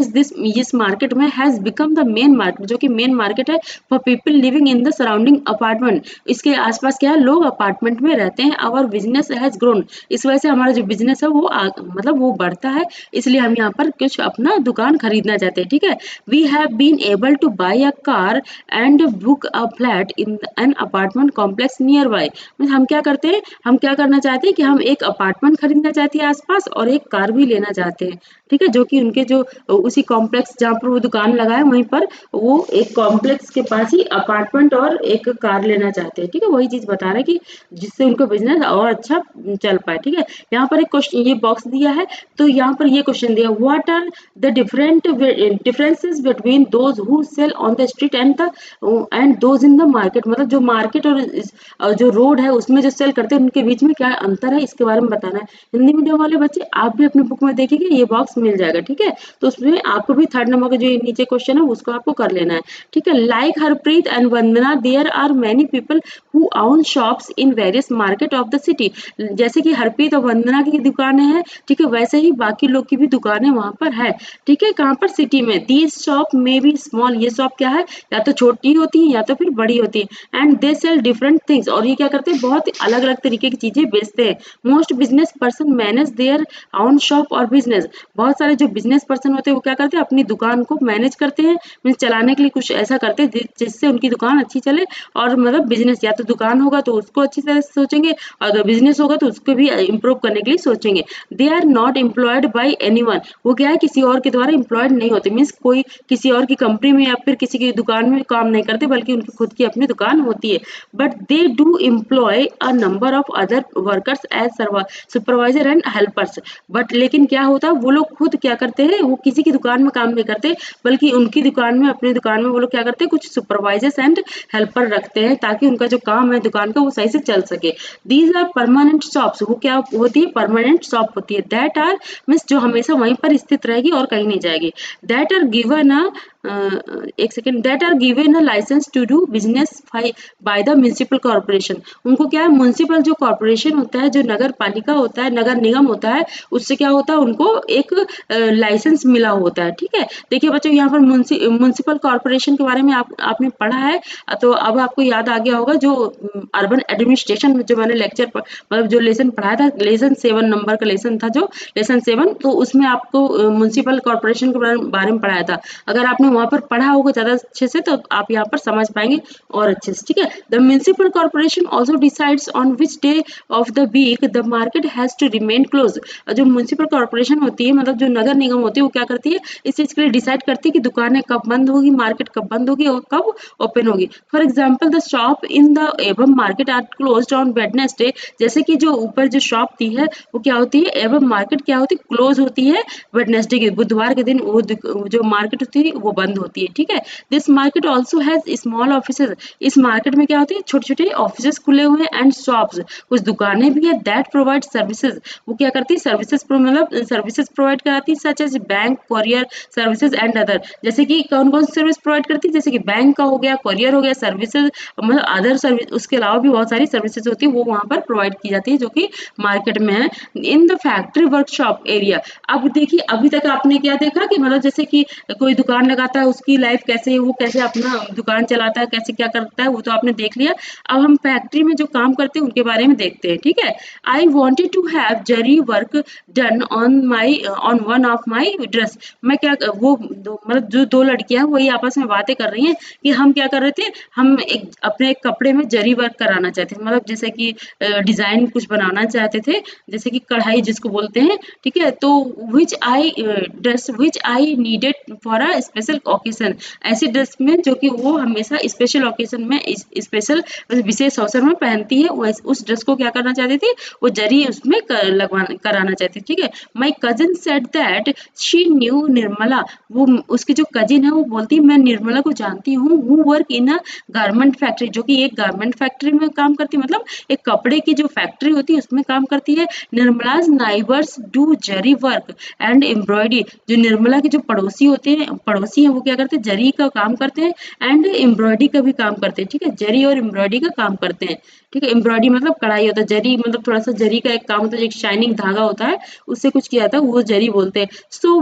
इस मार्केट में has become the main market, जो कि मेन मार्केट है for people living in the surrounding apartment. इसके आसपास क्या है, लोग अपार्टमेंट में रहते हैं। आवर बिजनेस हैज ग्रोन, इस वजह से हमारा जो बिजनेस है वो मतलब वो बढ़ता है, इसलिए हम यहाँ पर कुछ अपना दुकान खरीदना चाहते हैं, ठीक है। We have been able to buy a car and book a flat in an apartment complex nearby. हम क्या करते हैं, हम क्या करना चाहते हैं कि हम एक अपार्टमेंट खरीदना चाहते हैं आसपास, और एक कार भी लेना चाहते हैं, ठीक है, जो कि उनके जो उसी कॉम्प्लेक्स जहाँ पर वो दुकान लगा है वहीं पर वो एक कॉम्प्लेक्स के पास ही अपार्टमेंट और एक कार लेना चाहते हैं, ठीक है। वही चीज बता रहे हैं कि जिससे उनको बिजनेस और अच्छा चल पाए, ठीक है। यहाँ पर एक क्वेश्चन ये बॉक्स दिया है, तो यहाँ पर ये क्वेश्चन दिया, what are the differences between those who sell on the street and those in the market. मतलब जो मार्केट और जो रोड है उसमें जो सेल करते हैं उनके बीच में क्या अंतर है, इसके बारे में बताना है। हिंदी मीडियम वाले बच्चे आप भी अपने बुक में देखेंगे, ये बॉक्स मिल जाएगा, ठीक है। तो उसमें आपको भी थर्ड नंबर का जो नीचे क्वेश्चन है उसको आपको कर लेना है, ठीक है। Like Harpreet and Vandana there are many people who own shops in various market of the city. जैसे कि हरप्रीत और वंदना की दुकानें हैं, ठीक है, वैसे ही बाकी लोग की भी दुकानें वहां पर है, ठीक है। कहाँ पर, सिटी में। दीज शॉप में बी स्मॉल, ये शॉप क्या है, या तो छोटी होती है या तो फिर बड़ी होती है, and they sell different things, और ये क्या करते हैं, बहुत अलग अलग तरीके तरीके की चीजें बेचते हैं। Most business person manage their own shop और बिजनेस। बहुत सारे जो बिजनेस पर्सन होते हैं वो क्या करते हैं, अपनी दुकान को मैनेज करते हैं, मीन्स चलाने के लिए कुछ ऐसा करते हैं जिससे उनकी दुकान अच्छी चले। और मतलब बिजनेस, या तो दुकान होगा तो उसको अच्छी तरह से सोचेंगे, और अगर बिजनेस होगा तो उसको भी इम्प्रूव करने के लिए सोचेंगे। They are not employed by anyone. वो क्या है, किसी और के द्वारा एम्प्लॉयड नहीं होते, मीन्स कोई किसी और की कंपनी में या फिर किसी की दुकान में काम नहीं करते, बल्कि उनकी खुद की अपनी दुकान होती है। But they do employ a number of other workers as supervisor and helpers. But लेकिन क्या होता है, वो लोग खुद क्या करते हैं, वो किसी की दुकान में काम नहीं करते, बल्कि उनकी दुकान में, अपनी दुकान में वो लोग क्या करते हैं, कुछ सुपरवाइजर्स एंड हेल्पर रखते हैं, ताकि उनका जो काम है दुकान का वो सही से चल सके। These are permanent shops. वो क्या होती है, परमानेंट शॉप होती है। दैट आर मीन्स जो हमेशा वहीं पर स्थित रहेगी और कहीं नहीं जाएगी। दैट आर गिवन अ एक second, that are given a license to do business by the municipal corporation. उनको क्या है, म्युनिसिपल जो कॉर्पोरेशन होता है, जो नगर पालिका होता है, नगर निगम होता है, उससे क्या होता है, उनको एक लाइसेंस मिला होता है। ठीक है, देखिए बच्चों, यहाँ पर म्युनिसिपल कॉर्पोरेशन के बारे में आपने पढ़ा है, तो अब आपको याद आ गया होगा जो अर्बन एडमिनिस्ट्रेशन में जो मैंने लेक्चर मतलब जो लेसन पढ़ाया था, लेसन 7 नंबर का लेसन था, जो लेसन 7, तो उसमें आपको म्युनिसिपल कॉर्पोरेशन के बारे में पढ़ाया था। अगर आपने वहां पर पढ़ा होगा ज्यादा अच्छे से, तो आप यहाँ पर समझ पाएंगे और अच्छे से। ठीक है, the municipal corporation also decides on which day of the week the market has to remain close. जो म्युनिसिपल कॉर्पोरेशन होती है, मतलब जो नगर निगम होती है, वो क्या करती है, इस चीज के लिए डिसाइड करती है कि दुकानें कब बंद होगी, मार्केट कब बंद होगी और कब ओपन होगी। For example, the shop in the even market are close on Wednesday. जैसे कि जो ऊपर जो शॉप थी है, वो क्या होती है, एवं मार्केट क्या होती है, क्लोज होती है वेडनेसडे के, बुधवार के दिन वो जो मार्केट होती है वो बंद होती है। ठीक है, this market also has small offices. इस मार्केट में क्या होती है, छोटे छोटे ऑफिसेज खुले हुए हैं, एंड शॉप्स, कुछ दुकानें भी है, दैट प्रोवाइड सर्विसेज। वो क्या करती है, सर्विसेज मतलब सर्विसेज प्रोवाइड कराती है, such as bank, courier services and other. जैसे कि कौन कौन सी सर्विस प्रोवाइड करती है, जैसे कि बैंक का हो गया, कोरियर हो गया, सर्विसेज मतलब अदर सर्विस, उसके अलावा भी बहुत सारी सर्विसेज होती है, वो वहां पर प्रोवाइड की जाती है, जो कि मार्केट में है। In the factory workshop area. अब देखिए, अभी तक आपने क्या देखा कि मतलब जैसे कि कोई दुकान लगाता है, उसकी लाइफ कैसे है, वो कैसे अपना दुकान चलाता है, कैसे क्या करता है, वो तो आपने देख लिया। अब हम फैक्ट्री में जो काम करते हैं उनके बारे में देखते हैं। ठीक है, I wanted to have zari work done on my on one of my dress. मैं क्या वो मतलब जो दो लड़कियां हैं वही आपस में बातें कर रही हैं कि हम क्या कर रहे थे, हम एक अपने एक कपड़े में जरी वर्क कराना चाहते थे, मतलब जैसे कि डिजाइन कुछ बनाना चाहते थे, जैसे कि कढ़ाई जिसको बोलते हैं। ठीक है, तो which I dress which I needed for a special occasion. ऐसी ड्रेस में जो कि वो हमेशा स्पेशल ओकेजन में, स्पेशल विशेष अवसर में पहनती है, उस ड्रेस को क्या करना चाहती थी, वो जरी उसमें कराना चाहती थी। ठीक है, my cousin said that she knew Nirmala. वो उसकी जो कजिन है वो बोलती है, मैं निर्मला को जानती हूँ, who work in a garment factory, जो कि एक गारमेंट फैक्ट्री में काम करती है, मतलब एक कपड़े की जो फैक्ट्री होती है उसमें काम करती है। Nirmala's neighbours do zari work and embroidery. जो निर्मला के जो पड़ोसी हैं वो क्या करते हैं, जरी का काम करते हैं एंड एम्ब्रॉयडरी का भी काम करते हैं। ठीक है, जरी और एम्ब्रॉयडरी का काम करते हैं। ठीक है, एम्ब्रॉयडरी मतलब कढ़ाई होता है, जरी मतलब थोड़ा सा जरी का एक काम होता है, एक शाइनिंग धागा होता है, उससे कुछ किया था, वो जरी बोलते हैं। सो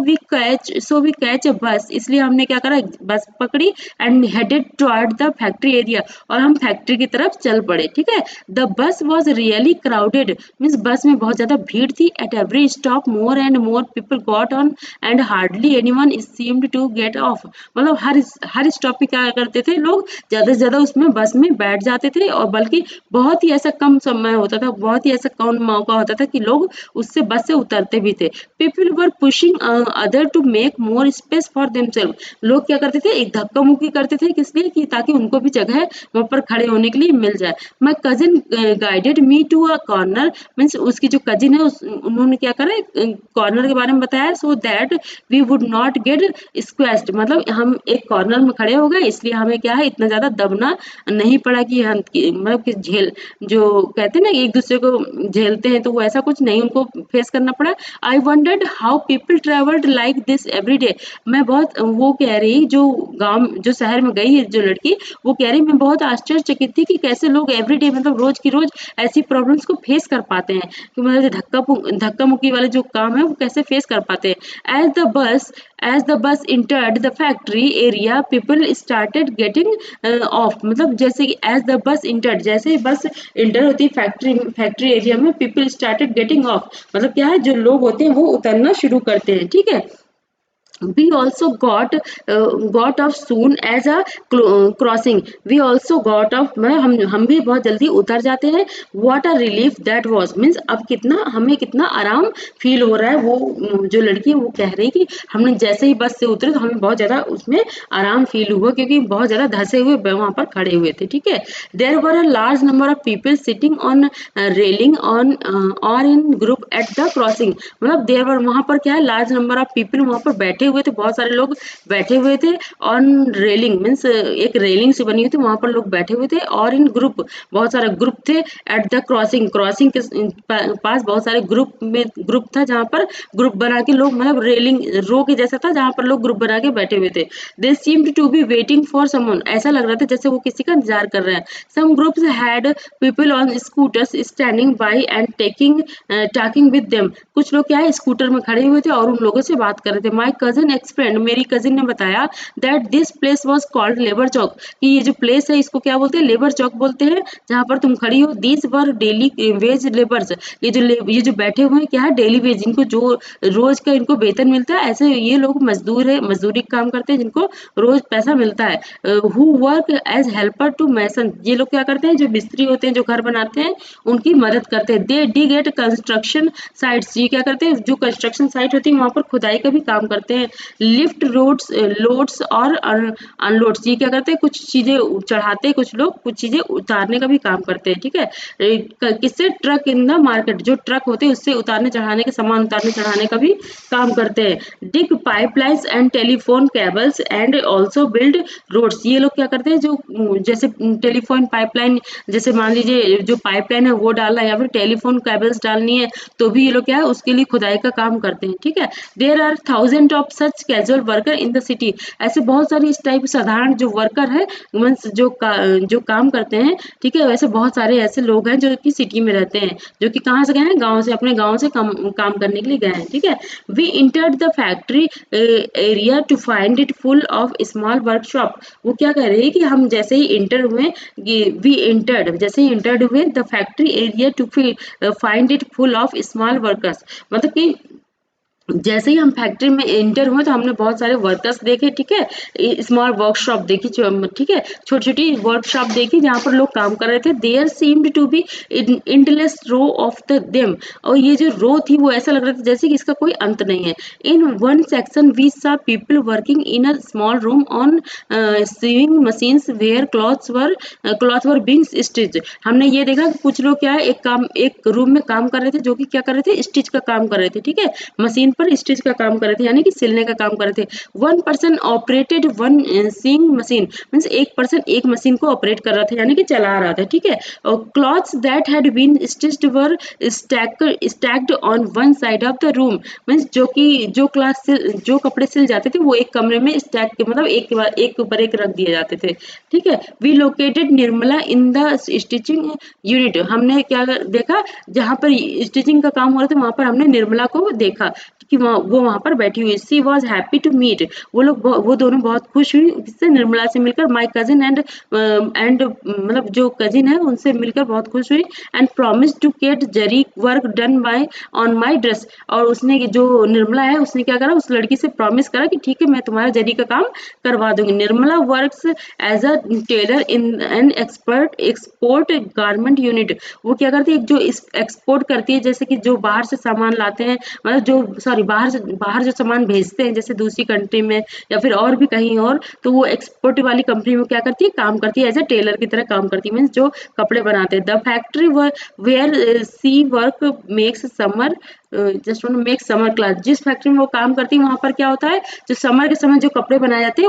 वी कैच अ बस। इसलिए हमने क्या करा, बस पकड़ी and headed toward the factory area, और हम फैक्ट्री की तरफ चल पड़े। ठीक है, the bus was really crowded, means बस में बहुत ज्यादा भीड़ थी। At every stop more and more people got on and hardly anyone seemed to get off. मतलब हर स्टॉप पे क्या करते थे लोग, ज्यादा से ज्यादा उसमें बस में बैठ जाते थे, और बल्कि बहुत ही ऐसा कम समय होता था, बहुत ही ऐसा कम मौका होता था कि लोग उससे बस से उतरते भी थे। People were pushing other to make more space for themselves. लोग क्या करते थे, एक धक्का मुक्की करते थे, किस लिए, कि ताकि उनको भी जगह वहां पर खड़े होने के लिए मिल जाए। My cousin guided me to a corner, means उसकी जो कजिन है उन्होंने क्या करा, कॉर्नर के बारे में बताया, so that we would not get squeezed. मतलब हम एक कॉर्नर में खड़े हो गए, इसलिए हमें क्या है, इतना ज्यादा दबना नहीं पड़ा कि हम मतलब कि झेल, जो कहते हैं ना एक दूसरे को झेलते हैं, तो वो ऐसा कुछ नहीं उनको फेस करना पड़ा। आई wandered how people travelled like this every day. मैं बहुत, वो कह रही, जो गांव जो शहर में गई है जो लड़की, वो कह रही मैं बहुत आश्चर्यचकित थी कि कैसे लोग एवरीडे मतलब रोज की रोज ऐसी प्रॉब्लम्स को फेस कर पाते हैं, कि मतलब धक्का मुक्की वाले जो काम है वो कैसे फेस कर पाते हैं। As the bus as the bus entered the factory area people started getting off, मतलब जैसे कि एज द बस इंटर्ड, जैसे ही बस इंटर होती है फैक्ट्री एरिया में, पीपल स्टार्टेड गेटिंग ऑफ, मतलब क्या है, जो लोग होते हैं वो उतरना शुरू करते हैं, ठीक है। We also got off soon as a crossing. We also got off, मतलब हम भी बहुत जल्दी उतर जाते हैं। What a relief that was, means अब कितना हमें कितना आराम फील हो रहा है। वो जो लड़की है वो कह रही कि हमने जैसे ही बस से उतरे तो हमें बहुत ज्यादा उसमें आराम फील हुआ, क्योंकि बहुत ज्यादा धसे हुए वहां पर खड़े हुए थे, ठीक है। There were a large number of people sitting on railing on और in group at the crossing, मतलब देयर वर, वहां पर क्या है, लार्ज नंबर ऑफ पीपल वहां पर बैठे हुए थे, बहुत सारे लोग बैठे हुए थे। ऑन रेलिंग मीन्स एक रेलिंग से बनी हुई थी, वहां पर लोग बैठे हुए थे। और इन ग्रुप, बहुत सारे ग्रुप थे। एट द क्रॉसिंग, क्रॉसिंग के पास बहुत सारे ग्रुप था, जहां पर ग्रुप बना के लोग, मतलब रेलिंग रो के जैसा था जहां पर लोग ग्रुप बना के बैठे हुए थे। They seemed to be waiting for someone, ऐसा लग रहा था जैसे वो किसी का इंतजार कर रहे हैं। Some groups had people on scooters standing by and talking with them, कुछ लोग क्या है स्कूटर में खड़े हुए थे और उन लोगों से बात कर रहे थे। माय कजिन एक्सप्लेन्ड, मेरी कजिन ने बताया that this place was called labour chowk, कि ये जो प्लेस है इसको क्या बोलते हैं, लेबर चौक बोलते हैं, जहां पर तुम खड़ी हो। These were daily veg labours, ये जो बैठे हुए हैं क्या है, डेली वेज, इनको जो रोज का इनको वेतन मिलता है, ऐसे ये लोग मजदूर है, मजदूरी का काम करते हैं जिनको रोज पैसा मिलता है। Who work as helper to mason, ये लोग क्या करते हैं, जो मिस्त्री होते हैं जो घर बनाते हैं उनकी मदद करते हैं। दे डिग एट कंस्ट्रक्शन साइट्स, ये क्या करते हैं, जो कंस्ट्रक्शन साइट होती है वहां पर खुदाई का भी काम करते हैं। लिफ्ट रोड्स लोड्स और अनलोड्स, ये क्या करते हैं, कुछ चीजें चढ़ाते हैं कुछ लोग, कुछ चीजें उतारने का भी काम करते हैं, ठीक है। किससे, ट्रक इन द मार्केट, जो ट्रक होते हैं उससे उतारने चढ़ाने के, सामान उतारने चढ़ाने का भी काम करते हैं। Dig pipelines and telephone cables and also build roads, ये लोग क्या करते हैं, जो जैसे टेलीफोन पाइपलाइन, जैसे मान लीजिए जो पाइपलाइन है वो डालना है या फिर टेलीफोन केबल्स डालनी है, तो भी ये लोग क्या है उसके लिए खुदाई का काम करते हैं, ठीक है। There are thousand of such casual worker in the city, ऐसे बहुत सारे इस टाइप साधारण जो वर्कर है, मीन्स जो काम करते हैं, ठीक है। वैसे बहुत सारे ऐसे लोग हैं जो कि सिटी में रहते हैं, जो कि कहाँ से गए हैं, गाँव से, अपने गाँव से काम करने के लिए गए हैं, ठीक है। We entered the factory area to find it full of small workshop, वो क्या कह रहे हैं कि हम जैसे ही इंटर हुए, वी इंटर्ड, जैसे ही इंटर्ड हुए the factory area to find it full of small workers, मतलब कि जैसे ही हम फैक्ट्री में एंटर हुए तो हमने बहुत सारे वर्कर्स देखे, ठीक है। स्मॉल वर्कशॉप देखी, ठीक है, छोटी छोटी वर्कशॉप देखी जहाँ पर लोग काम कर रहे थे। There seemed to be endless row of the them, और ये जो रो थी वो ऐसा लग रहा था जैसे कि इसका कोई अंत नहीं है। In one section we saw people working in a small room on sewing machines where cloth were being stitched, हमने ये देखा कि कुछ लोग क्या है एक रूम में काम कर रहे थे, जो कि क्या कर रहे थे, स्टिच का काम कर रहे थे, ठीक है, मशीन पर स्टिच का काम कर रहे थे, यानी कि सिलने का काम कर रहे थे। One person operated one seeing machine, means एक पर्सन एक मशीन को ऑपरेट कर रहा था, यानी कि चला रहा था, ठीक है। और clothes that had been stitched were stacked on one side of the room, means जो क्लॉथ जो कपड़े सिल जाते थे वो एक कमरे में स्टैक के, मतलब एक के बाद एक के ऊपर एक रख दिए जाते थे, ठीक है। We located Nirmala in the stitching unit, हमने क्या देखा, जहां पर स्टिचिंग का काम हो रहा था वहां पर हमने निर्मला को देखा कि वो वहां पर बैठी हुई। सी वॉज हैप्पी टू मीट, वो दोनों बहुत खुश हुई किससे, निर्मला से मिलकर। माई कजिन एंड मतलब जो कजिन है उनसे मिलकर बहुत खुश हुई। And promise to get zari work done by on my dress, और उसने जो निर्मला है उसने क्या करा, उस लड़की से प्रॉमिस करा कि ठीक है मैं तुम्हारा जरी का काम करवा दूंगी। Nirmala works as a tailor in an export garment unit, वो क्या करती है, जो एक्सपोर्ट करती है, जैसे कि जो बाहर से सामान लाते हैं, मतलब जो सॉरी बाहर जो सामान भेजते हैं जैसे दूसरी कंट्री में या फिर और भी कहीं और, तो वो एक्सपोर्ट वाली कंपनी में क्या करती है, काम करती है, एज अ टेलर की तरह काम करती है, मीन्स जो कपड़े बनाते हैं। The factory where she work makes summer just want to make summer class, जिस फैक्ट्री में वो काम करती है वहां पर क्या होता है, जो समर के समय जो कपड़े बनाए जाते हैं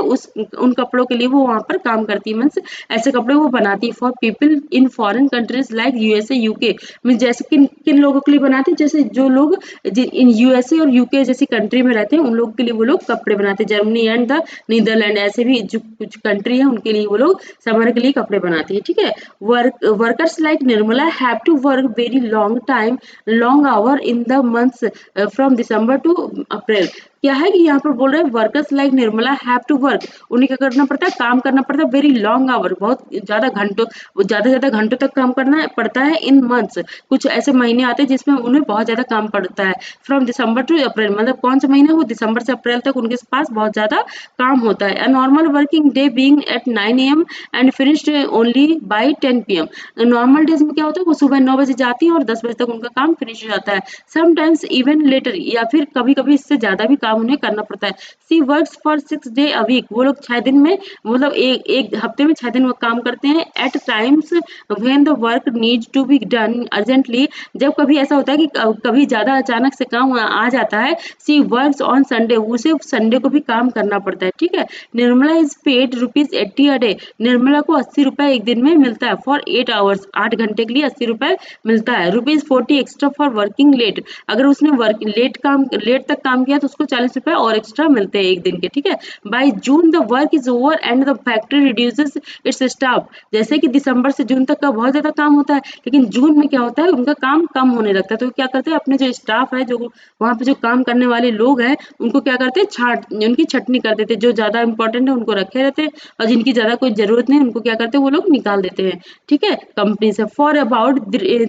उन कपड़ों के लिए वो वहां पर काम करती है, मीन्स ऐसे कपड़े वो बनाती है for people in foreign countries like USA UK, means जैसे किन लोगों के लिए बनाती है, जैसे जो लोग इन यूएसए और यूके जैसी कंट्री में रहते हैं उन लोगों के लिए वो लोग कपड़े बनाते हैं। जर्मनी एंड द नीदरलैंड, ऐसे भी जो कुछ कंट्री है उनके लिए वो लोग समर के लिए कपड़े बनाते हैं, ठीक है। Workers like Nirmala have to work very long hour in the months from December to April, क्या है कि यहाँ पर बोल रहे हैं workers like Nirmala have to work, उन्हें क्या करना पड़ता है, काम करना पड़ता है वेरी लॉन्ग आवर, बहुत ज़्यादा घंटों, ज़्यादा से ज़्यादा घंटों तक काम करना पड़ता है इन मंथ्स। कुछ ऐसे महीने आते हैं जिसमें उन्हें बहुत ज़्यादा काम पड़ता है। फ्रॉम दिसंबर टू अप्रैल, मतलब कौन सा महीना, वो दिसंबर से अप्रैल तक उनके पास बहुत ज़्यादा काम होता है। A normal working day being at 9 AM and finished only by 10 PM। Normal days में क्या होता है, वो सुबह 9 बजे जाती हैं और 10 बजे तक उनका काम फिनिश हो जाता है। समटाइम्स इवन लेटर, या फिर कभी-कभी इससे ज़्यादा भी काम उन्हें करना पड़ता है। She works for 6 day a week, वो लोग 6 दिन में, मतलब एक एक हफ्ते में 6 दिन वो काम करते हैं। At times when the work needs to be done urgently, जब कभी ऐसा होता है कि कभी ज़्यादा अचानक से काम आ जाता है। शी वर्क्स ऑन संडे, उसे संडे को भी काम करना पड़ता है, ठीक है। Nirmala is paid ₹80 a day, Nirmala को 80 रुपए एक दिन में मिलता है। फॉर 8 आवर्स, 8 घंटे के लिए 80 रुपए मिलता है। ₹40 एक्स्ट्रा फॉर वर्किंग लेट, अगर उसने वर्क लेट तक काम किया तो उसको 40 रुपए और एक्स्ट्रा मिलते हैं एक दिन के, ठीक है। By June the work is over and the factory reduces it's staff, जैसे कि दिसंबर से जून तक का बहुत ज्यादा काम होता है, लेकिन जून में क्या होता है, उनका काम कम होने लगता है। तो क्या करते हैं, अपने जो स्टाफ है, जो वहाँ पे जो काम करने वाले लोग हैं, उनको क्या करते हैं, उनकी छटनी कर देते हैं। जो ज्यादा इंपॉर्टेंट है उनको रखे रहते हैं, और जिनकी ज्यादा कोई जरूरत नहीं उनको क्या करते हैं, वो लोग निकाल देते हैं, ठीक है, कंपनी से। For about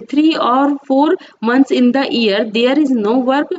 3 or 4 months in the year there is no work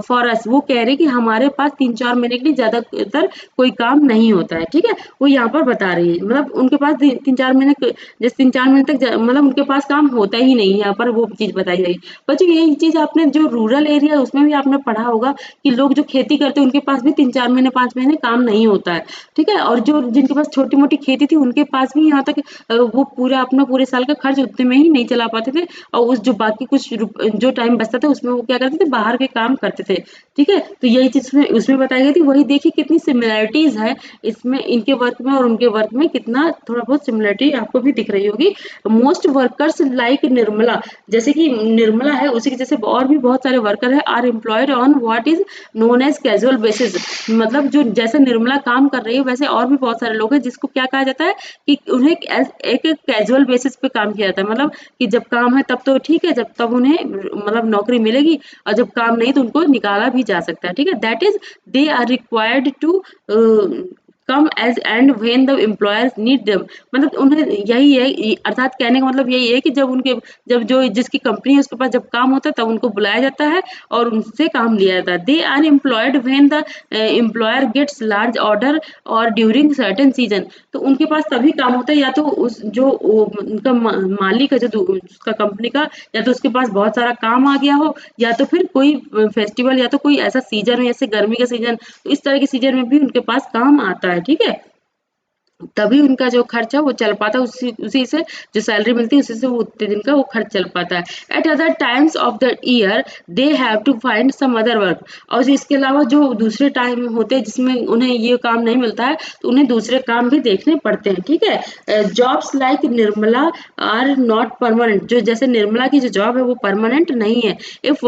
for us, वो कह रहे कि हमारे पास 3-4 महीने के लिए ज्यादातर कोई काम नहीं होता है, ठीक है। वो यहाँ पर बता रही है, मतलब उनके पास 3-4 महीने, जैसे 3-4 महीने तक मतलब उनके पास काम होता ही नहीं है, यहाँ पर वो चीज बताई गई। बच्चों यही चीज आपने जो रूरल एरिया उसमें भी आपने पढ़ा होगा कि लोग जो खेती करते हैं उनके पास भी 3-4 महीने 5 महीने काम नहीं होता है, ठीक है। और जो जिनके पास छोटी मोटी खेती थी उनके पास भी यहाँ तक वो पूरा अपना पूरे साल का खर्च उतने में ही नहीं चला पाते थे, और उस जो बाकी कुछ जो टाइम बचता था उसमें वो क्या करते थे, बाहर के काम करते थे, ठीक है। तो यही चीज उसमें उसमें बताई गई थी। वही देखिए कितनी सिमिलरिटीज है इसमें, इनके वर्क में और उनके वर्क में कितना थोड़ा बहुत सिमिलरिटी आपको भी दिख रही होगी। मोस्ट वर्कर्स लाइक निर्मला, जैसे कि निर्मला है उसी के जैसे और भी बहुत सारे वर्कर है, are employed on what is known as casual basis, मतलब जो जैसे निर्मला काम कर रही है वैसे और भी बहुत सारे लोग हैं जिसको क्या कहा जाता है कि उन्हें एक कैजुअल बेसिस पे काम किया जाता है, मतलब कि जब काम है तब तो ठीक है, जब तब उन्हें मतलब नौकरी मिलेगी, और जब काम नहीं तो उनको निकाला भी जा सकता है, ठीक है। That is they are required to come as and when the employers need them, मतलब उन्हें यही है, अर्थात कहने का मतलब यही है कि जब जो जिसकी कंपनी है उसके पास जब काम होता है तब उनको बुलाया जाता है और उनसे काम लिया जाता है। They are employed when the employer gets large order और ड्यूरिंग सर्टेन सीजन, तो उनके पास तभी काम होता है, या तो उस जो उनका मालिक है जो उसका कंपनी का, या तो उसके पास बहुत सारा काम आ गया हो, या तो फिर कोई फेस्टिवल या तो कोई ऐसा सीजन हो, जैसे गर्मी का सीजन, तो इस तरह के सीजन में भी उनके पास काम आता है, ठीक है। तभी उनका जो खर्च है वो चल पाता है, उसी उसी से जो सैलरी मिलती है उसी से वो उतने दिन का वो खर्च चल पाता है। At other times of the year they have to find some other work, और इसके अलावा जो दूसरे टाइम होते हैं जिसमें उन्हें ये काम नहीं मिलता है तो उन्हें दूसरे काम भी देखने पड़ते हैं, ठीक है। Jobs like Nirmala are not permanent, जो जैसे निर्मला की जो जॉब है वो परमानेंट नहीं है। If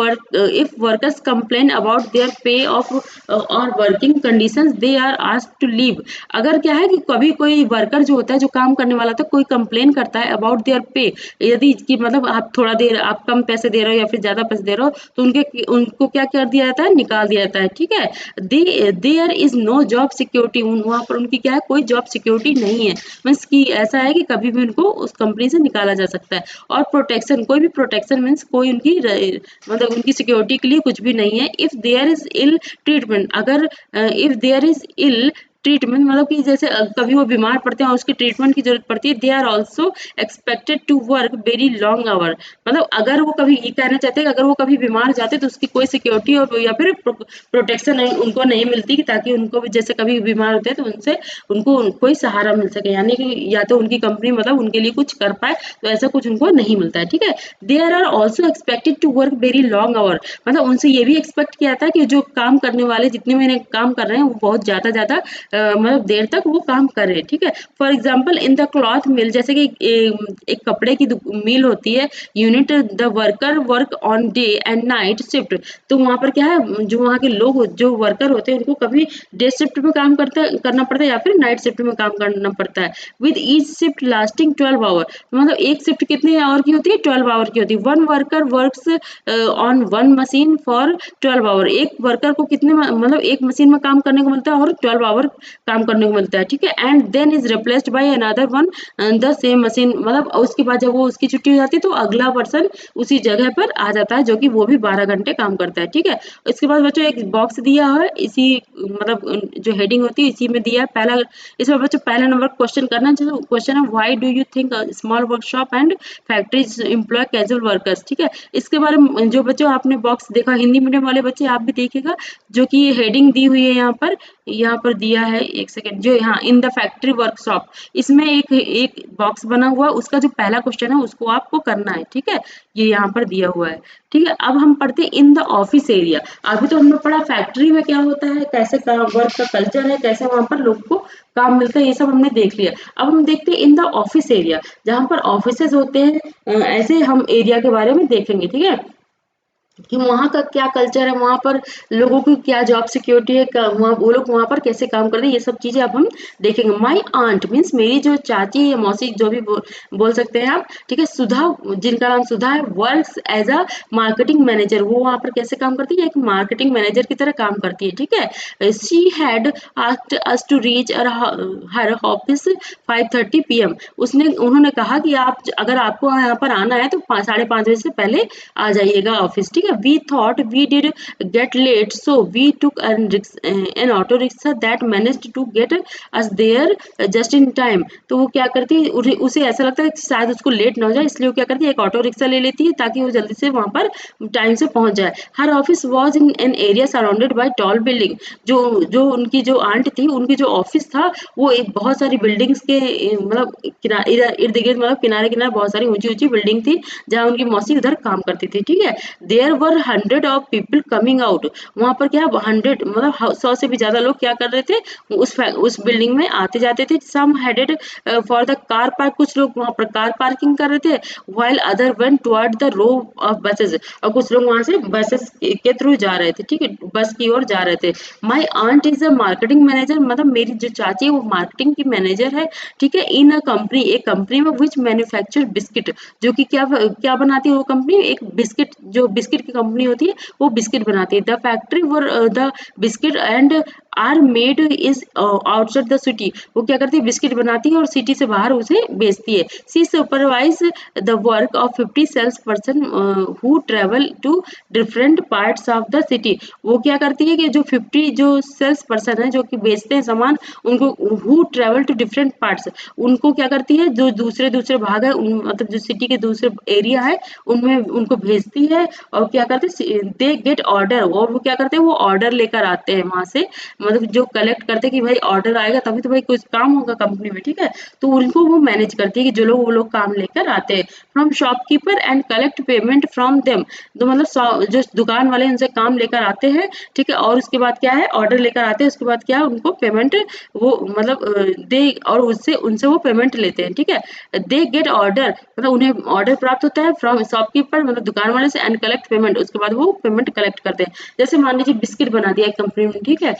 workers complain about their pay of और working conditions they are asked to leave, अगर क्या है कि कभी कोई वर्कर जो होता है जो काम करने वाला था कोई कंप्लेन करता है अबाउट देयर पे, यदि कि मतलब आप थोड़ा देर आप कम पैसे दे रहे हो या फिर ज्यादा पैसे दे रहे हो तो उनको क्या कर दिया जाता है, निकाल दिया जाता है, ठीक है। There is no job security, वहां पर उनकी क्या है, कोई जॉब सिक्योरिटी नहीं है, मीन्स कि ऐसा है कि कभी भी उनको उस कंपनी से निकाला जा सकता है। और प्रोटेक्शन, कोई भी प्रोटेक्शन मीन्स कोई उनकी मतलब उनकी सिक्योरिटी के लिए कुछ भी नहीं है। If there is ill treatment, अगर if there is ill treatment, मतलब कि जैसे कभी वो बीमार पड़ते हैं और उसकी ट्रीटमेंट की जरूरत पड़ती है, they are also expected to work very long hour, मतलब अगर वो कभी ये कहना चाहते हैं कि अगर वो कभी बीमार जाते तो उसकी कोई सिक्योरिटी और या फिर प्रोटेक्शन उनको नहीं मिलती, कि ताकि उनको भी जैसे कभी बीमार होते हैं तो उनसे उनको कोई सहारा मिल सके, यानी कि या तो उनकी कंपनी मतलब उनके लिए कुछ कर पाए, तो ऐसा कुछ उनको नहीं मिलता है, ठीक है। There are also expected to work very long hour, मतलब उनसे ये भी एक्सपेक्ट किया जाता है कि जो काम करने वाले जितने महीने काम कर रहे हैं वो बहुत ज्यादा मतलब देर तक वो काम कर रहे हैं, ठीक है। For example in the cloth mill, जैसे कि एक कपड़े की मिल होती है, unit the worker work on day and night shift. तो वहाँ पर क्या है, जो वहाँ के लोग जो वर्कर होते हैं उनको कभी डे शिफ्ट में काम करना पड़ता है या फिर नाइट शिफ्ट में काम करना पड़ता है। With each shift lasting 12 hour, मतलब एक शिफ्ट कितने आवर की होती है, 12 आवर की होती है। One worker works on one machine for 12 hour, एक वर्कर को कितने मतलब एक मशीन में काम करने को मिलता है और 12 आवर काम करने को मिलता है, ठीक है। And then is replaced by another one the same machine, मतलब उसके बाद जब वो उसकी छुट्टी हो जाती है तो अगला पर्सन उसी जगह पर आ जाता है जो कि वो भी 12 घंटे काम करता है, ठीक है। इसके बाद बच्चों एक बॉक्स दिया है, इसी मतलब जो हेडिंग होती है इसी में दिया है पहला। इसमें बच्चों पहला नंबर क्वेश्चन करना चाहिए। क्वेश्चन है why do you think small workshop and factories employ casual workers, ठीक है। इसके बारे में जो बच्चों आपने बॉक्स देखा, हिंदी मीडियम वाले बच्चे आप भी देखिएगा, जो कि हेडिंग दी हुई है यहाँ पर दिया है, एक सेकेंड, जो यहाँ इन द फैक्ट्री वर्कशॉप, इसमें एक बॉक्स बना हुआ, उसका जो पहला क्वेश्चन है उसको आपको करना है, ठीक है। ये यहाँ पर दिया हुआ है, ठीक है। अब हम पढ़ते हैं इन द ऑफिस एरिया। अभी तो हमने पढ़ा फैक्ट्री में क्या होता है, कैसे काम वर्क का कल्चर है, कैसे वहां पर लोग को काम मिलता है, ये सब हमने देख लिया। अब हम देखते हैं इन द ऑफिस एरिया, जहाँ पर ऑफिसेज होते हैं, ऐसे हम एरिया के बारे में देखेंगे, ठीक है, कि वहाँ का क्या कल्चर है, वहाँ पर लोगों की क्या जॉब सिक्योरिटी है, वहाँ वो लोग वहाँ पर कैसे काम करते हैं, ये सब चीजें अब हम देखेंगे। माई आंट मीन्स मेरी जो चाची या मौसी जो भी बोल सकते हैं आप, ठीक है, सुधा, जिनका नाम सुधा है, works as a marketing manager, वो वहाँ पर कैसे काम करती है, एक मार्केटिंग मैनेजर की तरह काम करती है, ठीक है। She had asked us to reach her office 5:30 PM। उन्होंने कहा कि आप अगर आपको यहाँ पर आना है तो 5:30 बजे से पहले आ जाइएगा ऑफिस, ठीक है। We thought we did get late so we took an auto rickshaw that managed to get us there just in time. तो वो क्या करती है, उसे ऐसा लगता है कि शायद उसको लेट ना हो जाए, इसलिए वो क्या करती है, एक ऑटो रिक्शा ले लेती है ताकि वो जल्दी से वहां पर टाइम से पहुंच जाए। Her office was in an area surrounded by tall building. जो जो उनकी जो आंट थी, उनकी जो ऑफिस था वो एक बहुत सारी बिल्डिंग्स के मतलब किनारे इर्द गिर्द, मतलब किनारे किनारे बहुत सारी ऊंची ऊंची बिल्डिंग थी जहाँ उनकी मौसी उधर काम करती थी, ठीक है। There were 100 of people coming out. वहां पर क्या 100 मतलब 100 से भी ज्यादा लोग क्या कर रहे थे, उस बिल्डिंग में आते जाते थे। Some headed for the car park, कुछ लोग वहां पर कार पार्किंग कर रहे थे, while other went toward the row of buses, और कुछ लोग वहां से बसेस के थ्रू जा रहे थे, ठीक है, बस की ओर जा रहे थे। My aunt is a marketing manager, मतलब मेरी जो चाची है वो मार्केटिंग की मैनेजर है, ठीक है। इन अ कंपनी, एक कंपनी में विच मैन्युफैक्चर बिस्किट, जो कि क्या क्या बनाती है वो कंपनी, एक बिस्किट, जो बिस्किट की कंपनी होती है वो बिस्किट बनाती है। The factory where the biscuit and are made is outside the city. वो क्या करती है, बिस्किट बनाती है और सिटी से बाहर उसे बेचती है। She supervise the work of 50 sales person who travel to different parts of the city. वो क्या करती है कि जो 50 जो सेल्स पर्सन है जो कि बेचते हैं सामान, उनको who travel to different parts, उनको क्या करती है, जो दूसरे दूसरे भाग है मतलब जो सिटी के दूसरे एरिया है उनमें उनको भेजती है। और क्या करते हैं, दे गेट ऑर्डर, और वो क्या करते हैं, वो ऑर्डर लेकर आते हैं वहां से, मतलब जो कलेक्ट करते हैं कि भाई ऑर्डर आएगा तभी तो भाई कुछ काम होगा कंपनी में, ठीक है। तो उनको वो मैनेज करती है कि जो लोग वो लोग काम लेकर आते हैं। From shopkeeper and collect payment from them. तो मतलब जो दुकान वाले उनसे काम लेकर आते हैं, ठीक है, और उसके बाद क्या है, ऑर्डर लेकर आते हैं, उसके बाद क्या है, उनको पेमेंट वो मतलब दे, और उससे उनसे वो पेमेंट लेते हैं, ठीक है। दे गेट ऑर्डर, मतलब उन्हें ऑर्डर प्राप्त होता है फ्रॉम शॉपकीपर, मतलब दुकान वाले से, एंड कलेक्ट पेमेंट, उसके बाद वो पेमेंट कलेक्ट करते हैं। जैसे मान लीजिए बिस्किट बना दिया एक कंपनी में, ठीक है।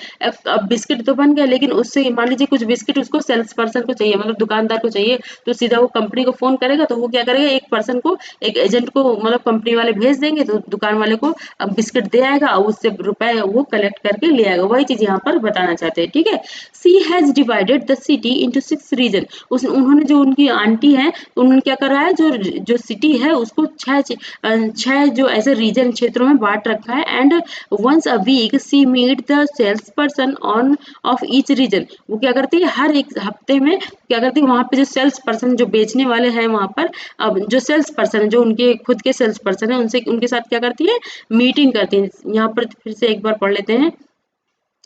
अब बिस्किट तो बन गया, लेकिन उससे मान लीजिए कुछ बिस्किट उसको सेल्स पर्सन को चाहिए, मतलब दुकानदार को चाहिए, तो सीधा वो कंपनी को फोन करेगा, तो वो क्या करेगा, एक पर्सन को, एक एजेंट को, मतलब कंपनी वाले भेज देंगे, तो दुकान वाले को अब बिस्किट दे आएगा और उससे रुपए वो कलेक्ट करके ले आएगा। वही चीज यहाँ पर बताना चाहते हैं, ठीक है। She has divided the city into 6 region. उन्होंने जो उनकी आंटी है, उन्होंने क्या करा है, जो जो सिटी है उसको छह जो ऐसे रीजन क्षेत्रों में बांट रखा है। And once a week she meet the sales person on of each region. वो क्या करती है, हर एक हफ्ते में क्या करती है, वहां पे जो सेल्स पर्सन जो बेचने वाले हैं वहां पर, अब जो सेल्स पर्सन है, जो उनके खुद के सेल्स पर्सन है, उनसे उनके साथ क्या करती है, मीटिंग करती है। यहाँ पर फिर से एक बार पढ़ लेते हैं।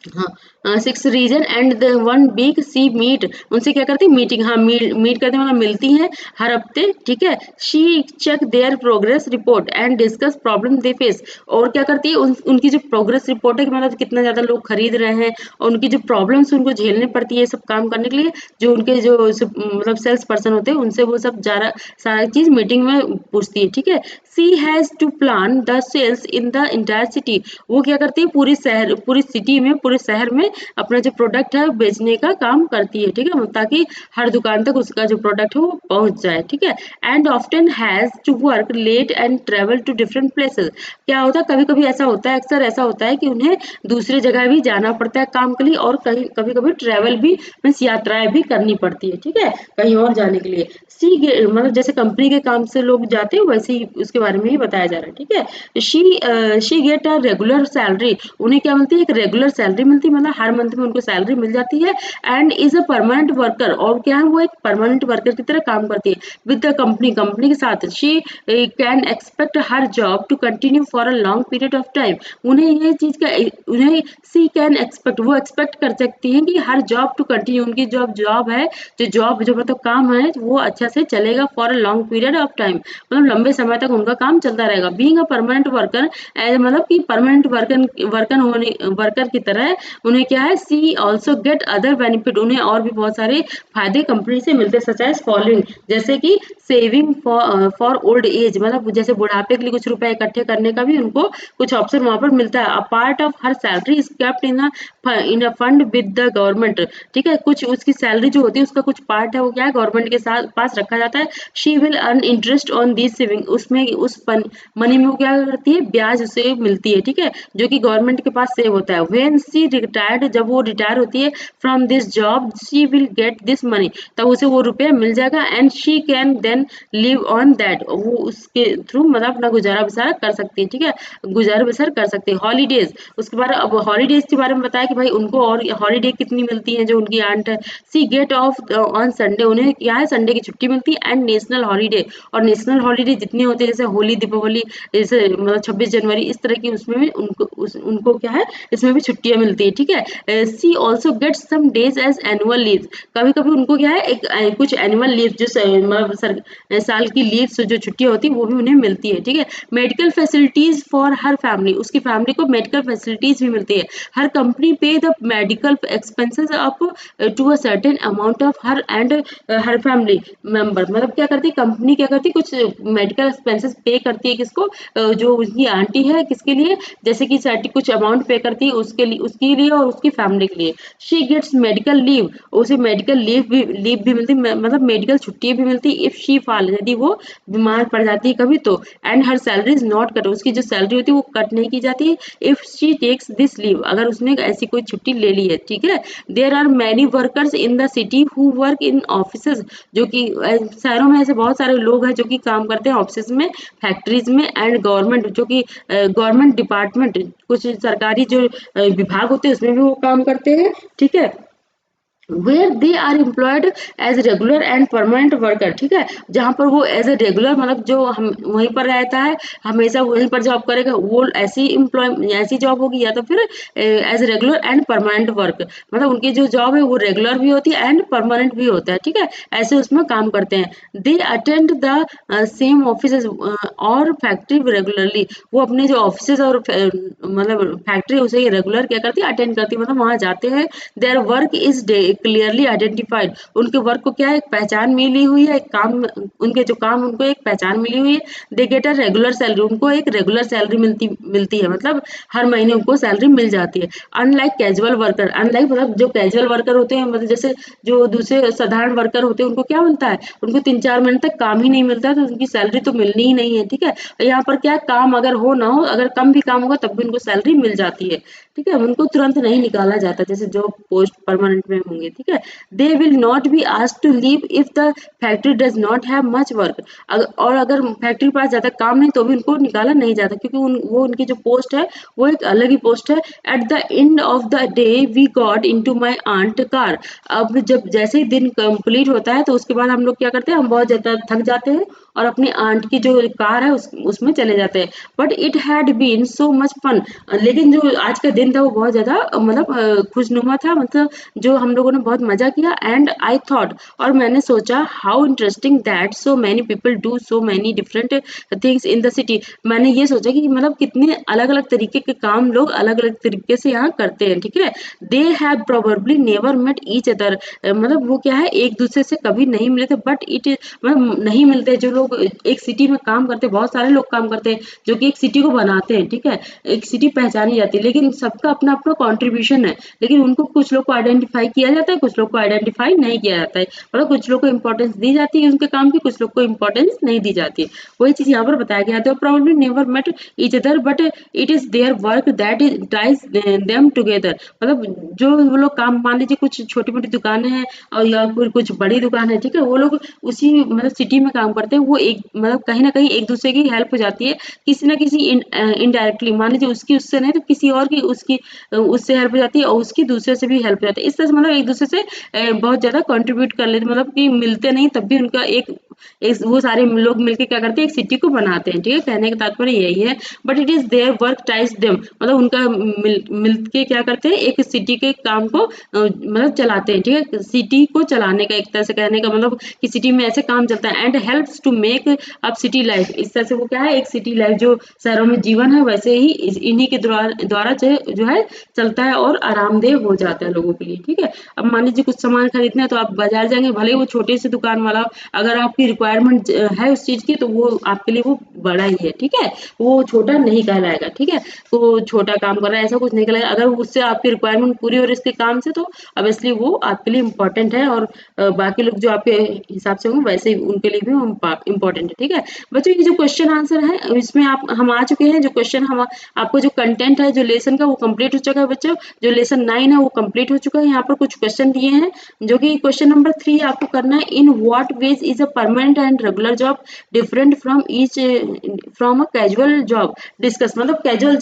हाँ, 6 region and the one week she meet, उनसे क्या करती है मीटिंग, हाँ मीट करते हैं मतलब मिलती हैं हर हफ्ते, ठीक है। She check their progress report and discuss problem they face, और क्या करती है उनकी जो प्रोग्रेस रिपोर्ट है कि मतलब कितना ज्यादा लोग खरीद रहे हैं और उनकी जो प्रॉब्लम्स उनको झेलनी पड़ती है सब काम करने के लिए, जो उनके जो मतलब सेल्स पर्सन होते हैं उनसे वो सब सारा सारा चीज मीटिंग में पूछती है, ठीक है। She has to plan the sales in the entire city, वो क्या करती है पूरी सिटी में पूरे शहर में अपना जो प्रोडक्ट है बेचने का काम करती है, ठीक है, ताकि हर दुकान तक उसका जो प्रोडक्ट है वो पहुंच जाए, ठीक है। And often has to work late and travel to different places, क्या होता है कभी कभी ऐसा होता है, अक्सर ऐसा होता है कि उन्हें दूसरी जगह भी जाना पड़ता है काम के लिए, और कहीं कभी कभी ट्रेवल भी मीन्स यात्राएं भी करनी पड़ती है, ठीक है, कहीं और जाने के लिए। मतलब जैसे कंपनी के काम से लोग जाते हैं वैसे ही उसके बारे में ही बताया जा रहा है, ठीक है। She get a regular salary, उन्हें क्या मिलती है एक रेगुलर सैलरी मिलती है, मतलब हर मंथ में उनको सैलरी मिल जाती है। And is a permanent worker, और क्या है वो एक परमानेंट वर्कर की तरह काम करती है विद द कंपनी के साथ। She can expect her job to continue for a long period of time, उन्हें ये चीज का उन्हें सी कैन एक्सपेक्ट, वो एक्सपेक्ट कर सकती हैं कि हर जॉब टू कंटिन्यू, उनकी जॉब है जो जॉब जो मतलब काम है वो अच्छा से चलेगा for a long period of time, मतलब लंबे समय तक उनका काम चलता रहेगा। Being a permanent worker, as मतलब कि परमानेंट वर्कर की तरह उन्हें क्या है she also get other benefit, उन्हें और भी बहुत सारे फायदे कंपनी से मिलते हैं, सच एज फॉलोइंग, जैसे कि सेविंग फॉर ओल्ड एज, मतलब जैसे बुढ़ापे के लिए कुछ रुपए इकट्ठे करने का भी उनको कुछ ऑप्शन वहां पर मिलता है। A part of her salary is kept in a fund with the government, ठीक है, कुछ उसकी सैलरी जो होती है उसका कुछ पार्ट है वो क्या है गवर्नमेंट के साथ पास रखा जाता है। She will earn interest on this saving, उसमें उस मनी में वो क्या करती है ब्याज उसे मिलती है, ठीक है, जो कि गवर्नमेंट के पास सेव होता है। व्हेन शी रिटायर्ड, जब वो रिटायर होती है from this job, she will get this money, तब उसे वो रुपया मिल जाएगा। And she can then live on that, वो उसके थ्रू मतलब अपना गुजारा बसारा कर सकती है, ठीक है, गुजारा बसर कर सकते हैं। हॉलीडेज, उसके बाद अब हॉलीडेज के बारे में बताया कि भाई उनको और हॉलीडे कितनी मिलती है जो उनकी आंट है। सी गेट ऑफ ऑन संडे, उन्हें क्या है संडे की छुट्टी मिलती है। एंड नेशनल हॉलीडे, और नेशनल हॉलीडे जितने होते हैं जैसे होली दीपावली, जैसे मतलब 26 जनवरी, इस तरह की उसमें भी उनको क्या है इसमें भी छुट्टियां मिलती है, ठीक है। She also get some days as annual leave, कभी कभी उनको क्या है एक कुछ एनुअल लीव जो मतलब साल की लीव जो छुट्टियां होती है वो भी उन्हें मिलती है, ठीक है। Medical facilities for her family, उसकी फैमिली को मेडिकल फैसिलिटीज भी मिलती है। Her company pay the medical expenses up to a certain amount of her and her family member, मतलब क्या करती है कंपनी, क्या करती है कुछ मेडिकल एक्सपेंसेस पे करती है किसको, जो उसकी आंटी है किसके लिए, जैसे कि कुछ अमाउंट पे करती है उसके लिए और उसकी फैमिली के लिए। शी गेट्स मेडिकल लीव, उसे मेडिकल लीव भी मिलती है, मतलब मेडिकल छुट्टी भी मिलती है। इफ शी फॉल, यदि वो बीमार पड़ जाती है कभी तो। And her salary is not cut, उसकी जो सैलरी होती है वो कट नहीं की जाती है। If she takes this leave, अगर उसने ऐसी कोई छुट्टी ले ली है, ठीक है। There are many workers in the city who work in offices, जो कि शहरों में ऐसे बहुत सारे लोग हैं जो कि काम करते हैं ऑफिस में, फैक्ट्रीज में। एंड गवर्नमेंट, जो कि गवर्नमेंट डिपार्टमेंट, कुछ सरकारी जो विभाग होते हैं उसमें भी वो काम करते हैं, ठीक है, where they are employed as regular and permanent worker, ठीक है, जहाँ पर वो एज ए रेगुलर मतलब जो हम वहीं पर रहता है हमेशा वहीं पर जॉब करेगा, वो ऐसी जॉब होगी, या तो फिर as regular and permanent work, मतलब उनकी जो जॉब है वो रेगुलर भी होती है एंड परमानेंट भी होता है, ठीक है, ऐसे उसमें काम करते हैं। They attend the same office और फैक्ट्री रेगुलरली, वो अपने जो ऑफिस और मतलब फैक्ट्री उसे रेगुलर क्या करती है अटेंड करती है, मतलब वहां जाते हैं। Their work is clearly identified, उनके वर्क को क्या है एक पहचान मिली हुई है, एक काम उनके जो काम उनको एक पहचान मिली हुई है। They get a regular salary, उनको एक रेगुलर सैलरी मिलती है, मतलब हर महीने उनको सैलरी मिल जाती है। अनलाइक कैजुअल वर्कर, अनलाइक मतलब जो कैजुअल वर्कर होते हैं, मतलब जैसे जो दूसरे साधारण वर्कर होते हैं उनको क्या मिलता है, उनको 3-4 महीने तक काम ही नहीं मिलता तो उनकी सैलरी तो मिलनी ही नहीं है, ठीक है। यहाँ पर क्या काम अगर हो ना हो, अगर कम भी काम होगा तब भी उनको सैलरी मिल जाती है, ठीक है, उनको तुरंत नहीं निकाला जाता जैसे जो पोस्ट परमानेंट में होंगे, ठीक है। They will not be asked to leave if the factory does not have much work, और अगर फैक्ट्री के पास ज्यादा काम नहीं तो भी उनको निकाला नहीं जाता, क्योंकि वो उनकी जो पोस्ट है वो एक अलग ही पोस्ट है। At the end of the day we got into my aunt car, अब जब जैसे ही दिन कंप्लीट होता है तो उसके बाद हम लोग क्या करते हैं, हम बहुत ज्यादा थक जाते हैं और अपनी आंट की जो कार है उसमें चले जाते हैं। But it had been so much fun. लेकिन जो आज का दिन था वो बहुत ज़्यादा मतलब खुशनुमा था, मतलब जो हम लोगों ने बहुत मज़ा किया। एंड आई थॉट, और मैंने सोचा, how interesting that so many people do so many different things in the city. मैंने ये सोचा कि मतलब कितने अलग अलग तरीके के काम लोग अलग अलग तरीके से यहाँ करते हैं, ठीक है। They have probably never met each other, मतलब वो क्या है, एक दूसरे से कभी नहीं मिले थे। बट इट मतलब नहीं मिलते जो लोग एक सिटी में काम करते हैं, बहुत सारे लोग काम करते हैं जो कि एक सिटी को बनाते हैं, ठीक है। एक सिटी पहचानी जाती है, लेकिन सबका अपना अपना कॉन्ट्रीब्यूशन है। लेकिन उनको कुछ लोग को आइडेंटिफाई किया जाता है, कुछ लोग को आइडेंटिफाई नहीं किया जाता है। मतलब कुछ लोग को इंपॉर्टेंस दी जाती है उनके काम की, कुछ लोग को इंपॉर्टेंस नहीं दी जाती है। वही चीज यहाँ पर बताया गया है। Probably never met each other but it is their work that ties them together. मतलब जो वो लोग काम, मान लीजिए कुछ छोटी मोटी दुकानें हैं और या फिर कुछ बड़ी दुकान है, ठीक है, वो लोग उसी मतलब सिटी में काम करते हैं। वो एक मतलब कहीं ना कहीं एक दूसरे की हेल्प हो जाती है, किसी ना किसी इनडायरेक्टली। मान लीजिए उसकी उससे नहीं तो किसी और की उसकी उससे हेल्प हो जाती है, और उसकी दूसरे से भी हेल्प हो जाती है। इस तरह से मतलब एक दूसरे से बहुत ज्यादा कंट्रीब्यूट कर लेते, मतलब कि मिलते नहीं तब भी उनका एक वो सारे लोग मिलके क्या करते हैं, एक सिटी को बनाते हैं, ठीक है। कहने का तात्पर्य यही है। But it is their work ties them, मतलब उनका मिल के क्या करते हैं, एक सिटी के काम को मतलब चलाते हैं, ठीक है। सिटी को चलाने का एक तरह से कहने का मतलब कि सिटी में ऐसे काम चलता है। And helps to make up city life. इस तरह से वो क्या है, एक सिटी लाइफ जो शहरों में जीवन है वैसे ही इन्हीं के द्वारा जो है चलता है और आरामदेह हो जाता है लोगों के लिए, ठीक है। अब मान लीजिए कुछ सामान खरीदना है तो आप बाजार जाएंगे, भले ही वो छोटे से दुकान वाला, अगर आपकी रिक्वायरमेंट है उस चीज की तो वो आपके लिए वो बड़ा ही है, ठीक है। वो छोटा नहीं कहलाएगा, ठीक है। तो छोटा काम कर रहा है ऐसा कुछ नहीं कहलाएगा। अगर उससे आपकी रिक्वायरमेंट पूरी हो रही है इसके काम से, तो ऑब्वियसली वो आपके लिए इम्पोर्टेंट है। और बाकी लोग जो आपके हिसाब से होंगे वैसे ही उनके लिए भी इम्पोर्टेंट है, ठीक है। बच्चों ये जो क्वेश्चन आंसर है इसमें आप हम आ चुके हैं। जो क्वेश्चन हम आपको जो कंटेंट है जो लेसन का वो कंप्लीट हो चुका है बच्चों। जो लेसन 9 है वो कंप्लीट हो चुका है। यहाँ पर कुछ क्वेश्चन दिए हैं, जो कि क्वेश्चन नंबर 3 आपको करना है। In what ways is a permanent and regular job different from a casual job. Discuss, मतलब कैजुअल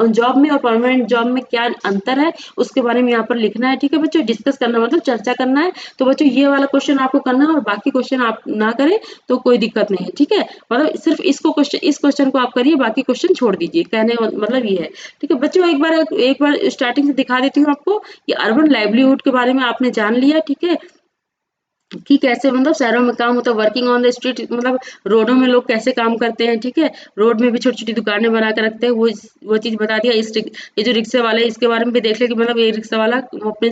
जॉब में और परमानेंट जॉब में क्या अंतर है उसके बारे में यहाँ पर लिखना है, ठीक है बच्चों। डिस्कस करना मतलब चर्चा करना है। तो बच्चों ये वाला क्वेश्चन आपको करना है, और बाकी क्वेश्चन आप ना करें तो कोई दिक्कत नहीं है, ठीक है। मतलब सिर्फ इस क्वेश्चन को आप करिए, बाकी क्वेश्चन छोड़ दीजिए। कहने का मतलब ये है, ठीक है बच्चों। एक बार स्टार्टिंग से दिखा देती हूँ आपको। ये अर्बन लाइवलीहुड के बारे में आपने जान लिया, ठीक है, कि कैसे मतलब शहरों में काम होता है। वर्किंग ऑन द स्ट्रीट, मतलब रोडों में लोग कैसे काम करते हैं, ठीक है। रोड में भी छोटी छोटी दुकानें बना के रखते हैं, वो चीज बता दिया। ये जो रिक्शे वाले इसके बारे में भी देख ले कि मतलब ये रिक्शा वाला वो अपने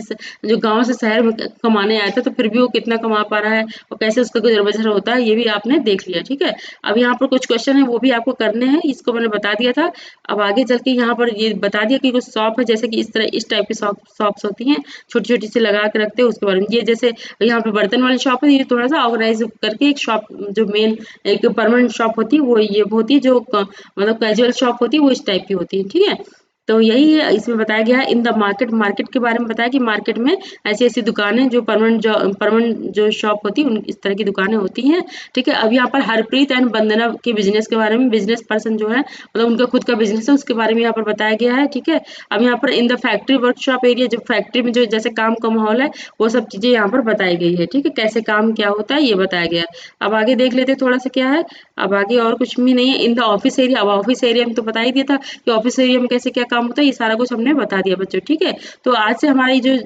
जो गांव से शहर में कमाने आया था तो फिर भी वो कितना कमा पा रहा है और कैसे उसका गुजर बसर होता है, ये भी आपने देख लिया, ठीक है। अब यहाँ पर कुछ क्वेश्चन है वो भी आपको करने हैं, इसको मैंने बता दिया था। अब आगे चल के यहाँ पर ये बता दिया कि कुछ शॉप है, जैसे कि इस टाइप की शॉप्स होती हैं, छोटी छोटी सी लगा के रखते हैं, उसके बारे में। ये जैसे यहाँ पे बर्तन वाली शॉप है, ये थोड़ा सा ऑर्गेनाइज करके एक शॉप, जो मेन एक परमानेंट शॉप होती है वो ये होती है, जो मतलब कैजुअल शॉप होती है वो इस टाइप की होती है, ठीक है। तो यही है इसमें बताया गया है। इन द मार्केट, मार्केट के बारे में बताया कि मार्केट में ऐसी ऐसी दुकानें जो परमानेंट जो शॉप होती है इस तरह की दुकानें होती हैं, ठीक है। अब यहाँ पर हरप्रीत एंड वंदना के बिजनेस के बारे में, बिजनेस पर्सन जो है मतलब उनका खुद का बिजनेस है उसके बारे में यहाँ पर बताया गया है, ठीक है। अब यहाँ पर in the factory workshop area, जो फैक्ट्री में जो जैसे काम का माहौल है वो सब चीजें यहाँ पर बताई गई है, ठीक है। कैसे काम क्या होता है ये बताया गया है। अब आगे देख लेते हैं थोड़ा सा क्या है। अब आगे और कुछ भी नहीं है। इन द ऑफिस एरिया, अब ऑफिस एरिया में तो बता ही दिया था कि ऑफिस एरिया में कैसे क्या काम होता है, ये सारा कुछ हमने बता दिया बच्चों, ठीक है। तो आज से हमारी जो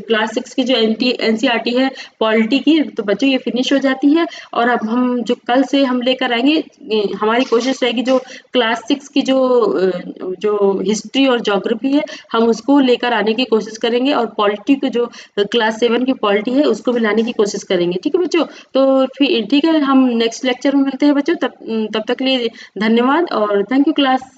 क्लास 6 की जो एनसीईआरटी है पॉलिटी की, तो बच्चों ये फिनिश हो जाती है। और अब हम जो कल से हम लेकर आएंगे, हमारी कोशिश रहेगी जो क्लास 6 की जो हिस्ट्री और ज्योग्राफी है हम उसको लेकर आने की कोशिश करेंगे, और पॉलिटी को जो क्लास 7 की पॉलिटी है उसको भी लाने की कोशिश करेंगे, ठीक है बच्चों। तो फिर ठीक है, हम नेक्स्ट लेक्चर में मिलते हैं बच्चों। तब तक के लिए धन्यवाद और थैंक यू क्लास।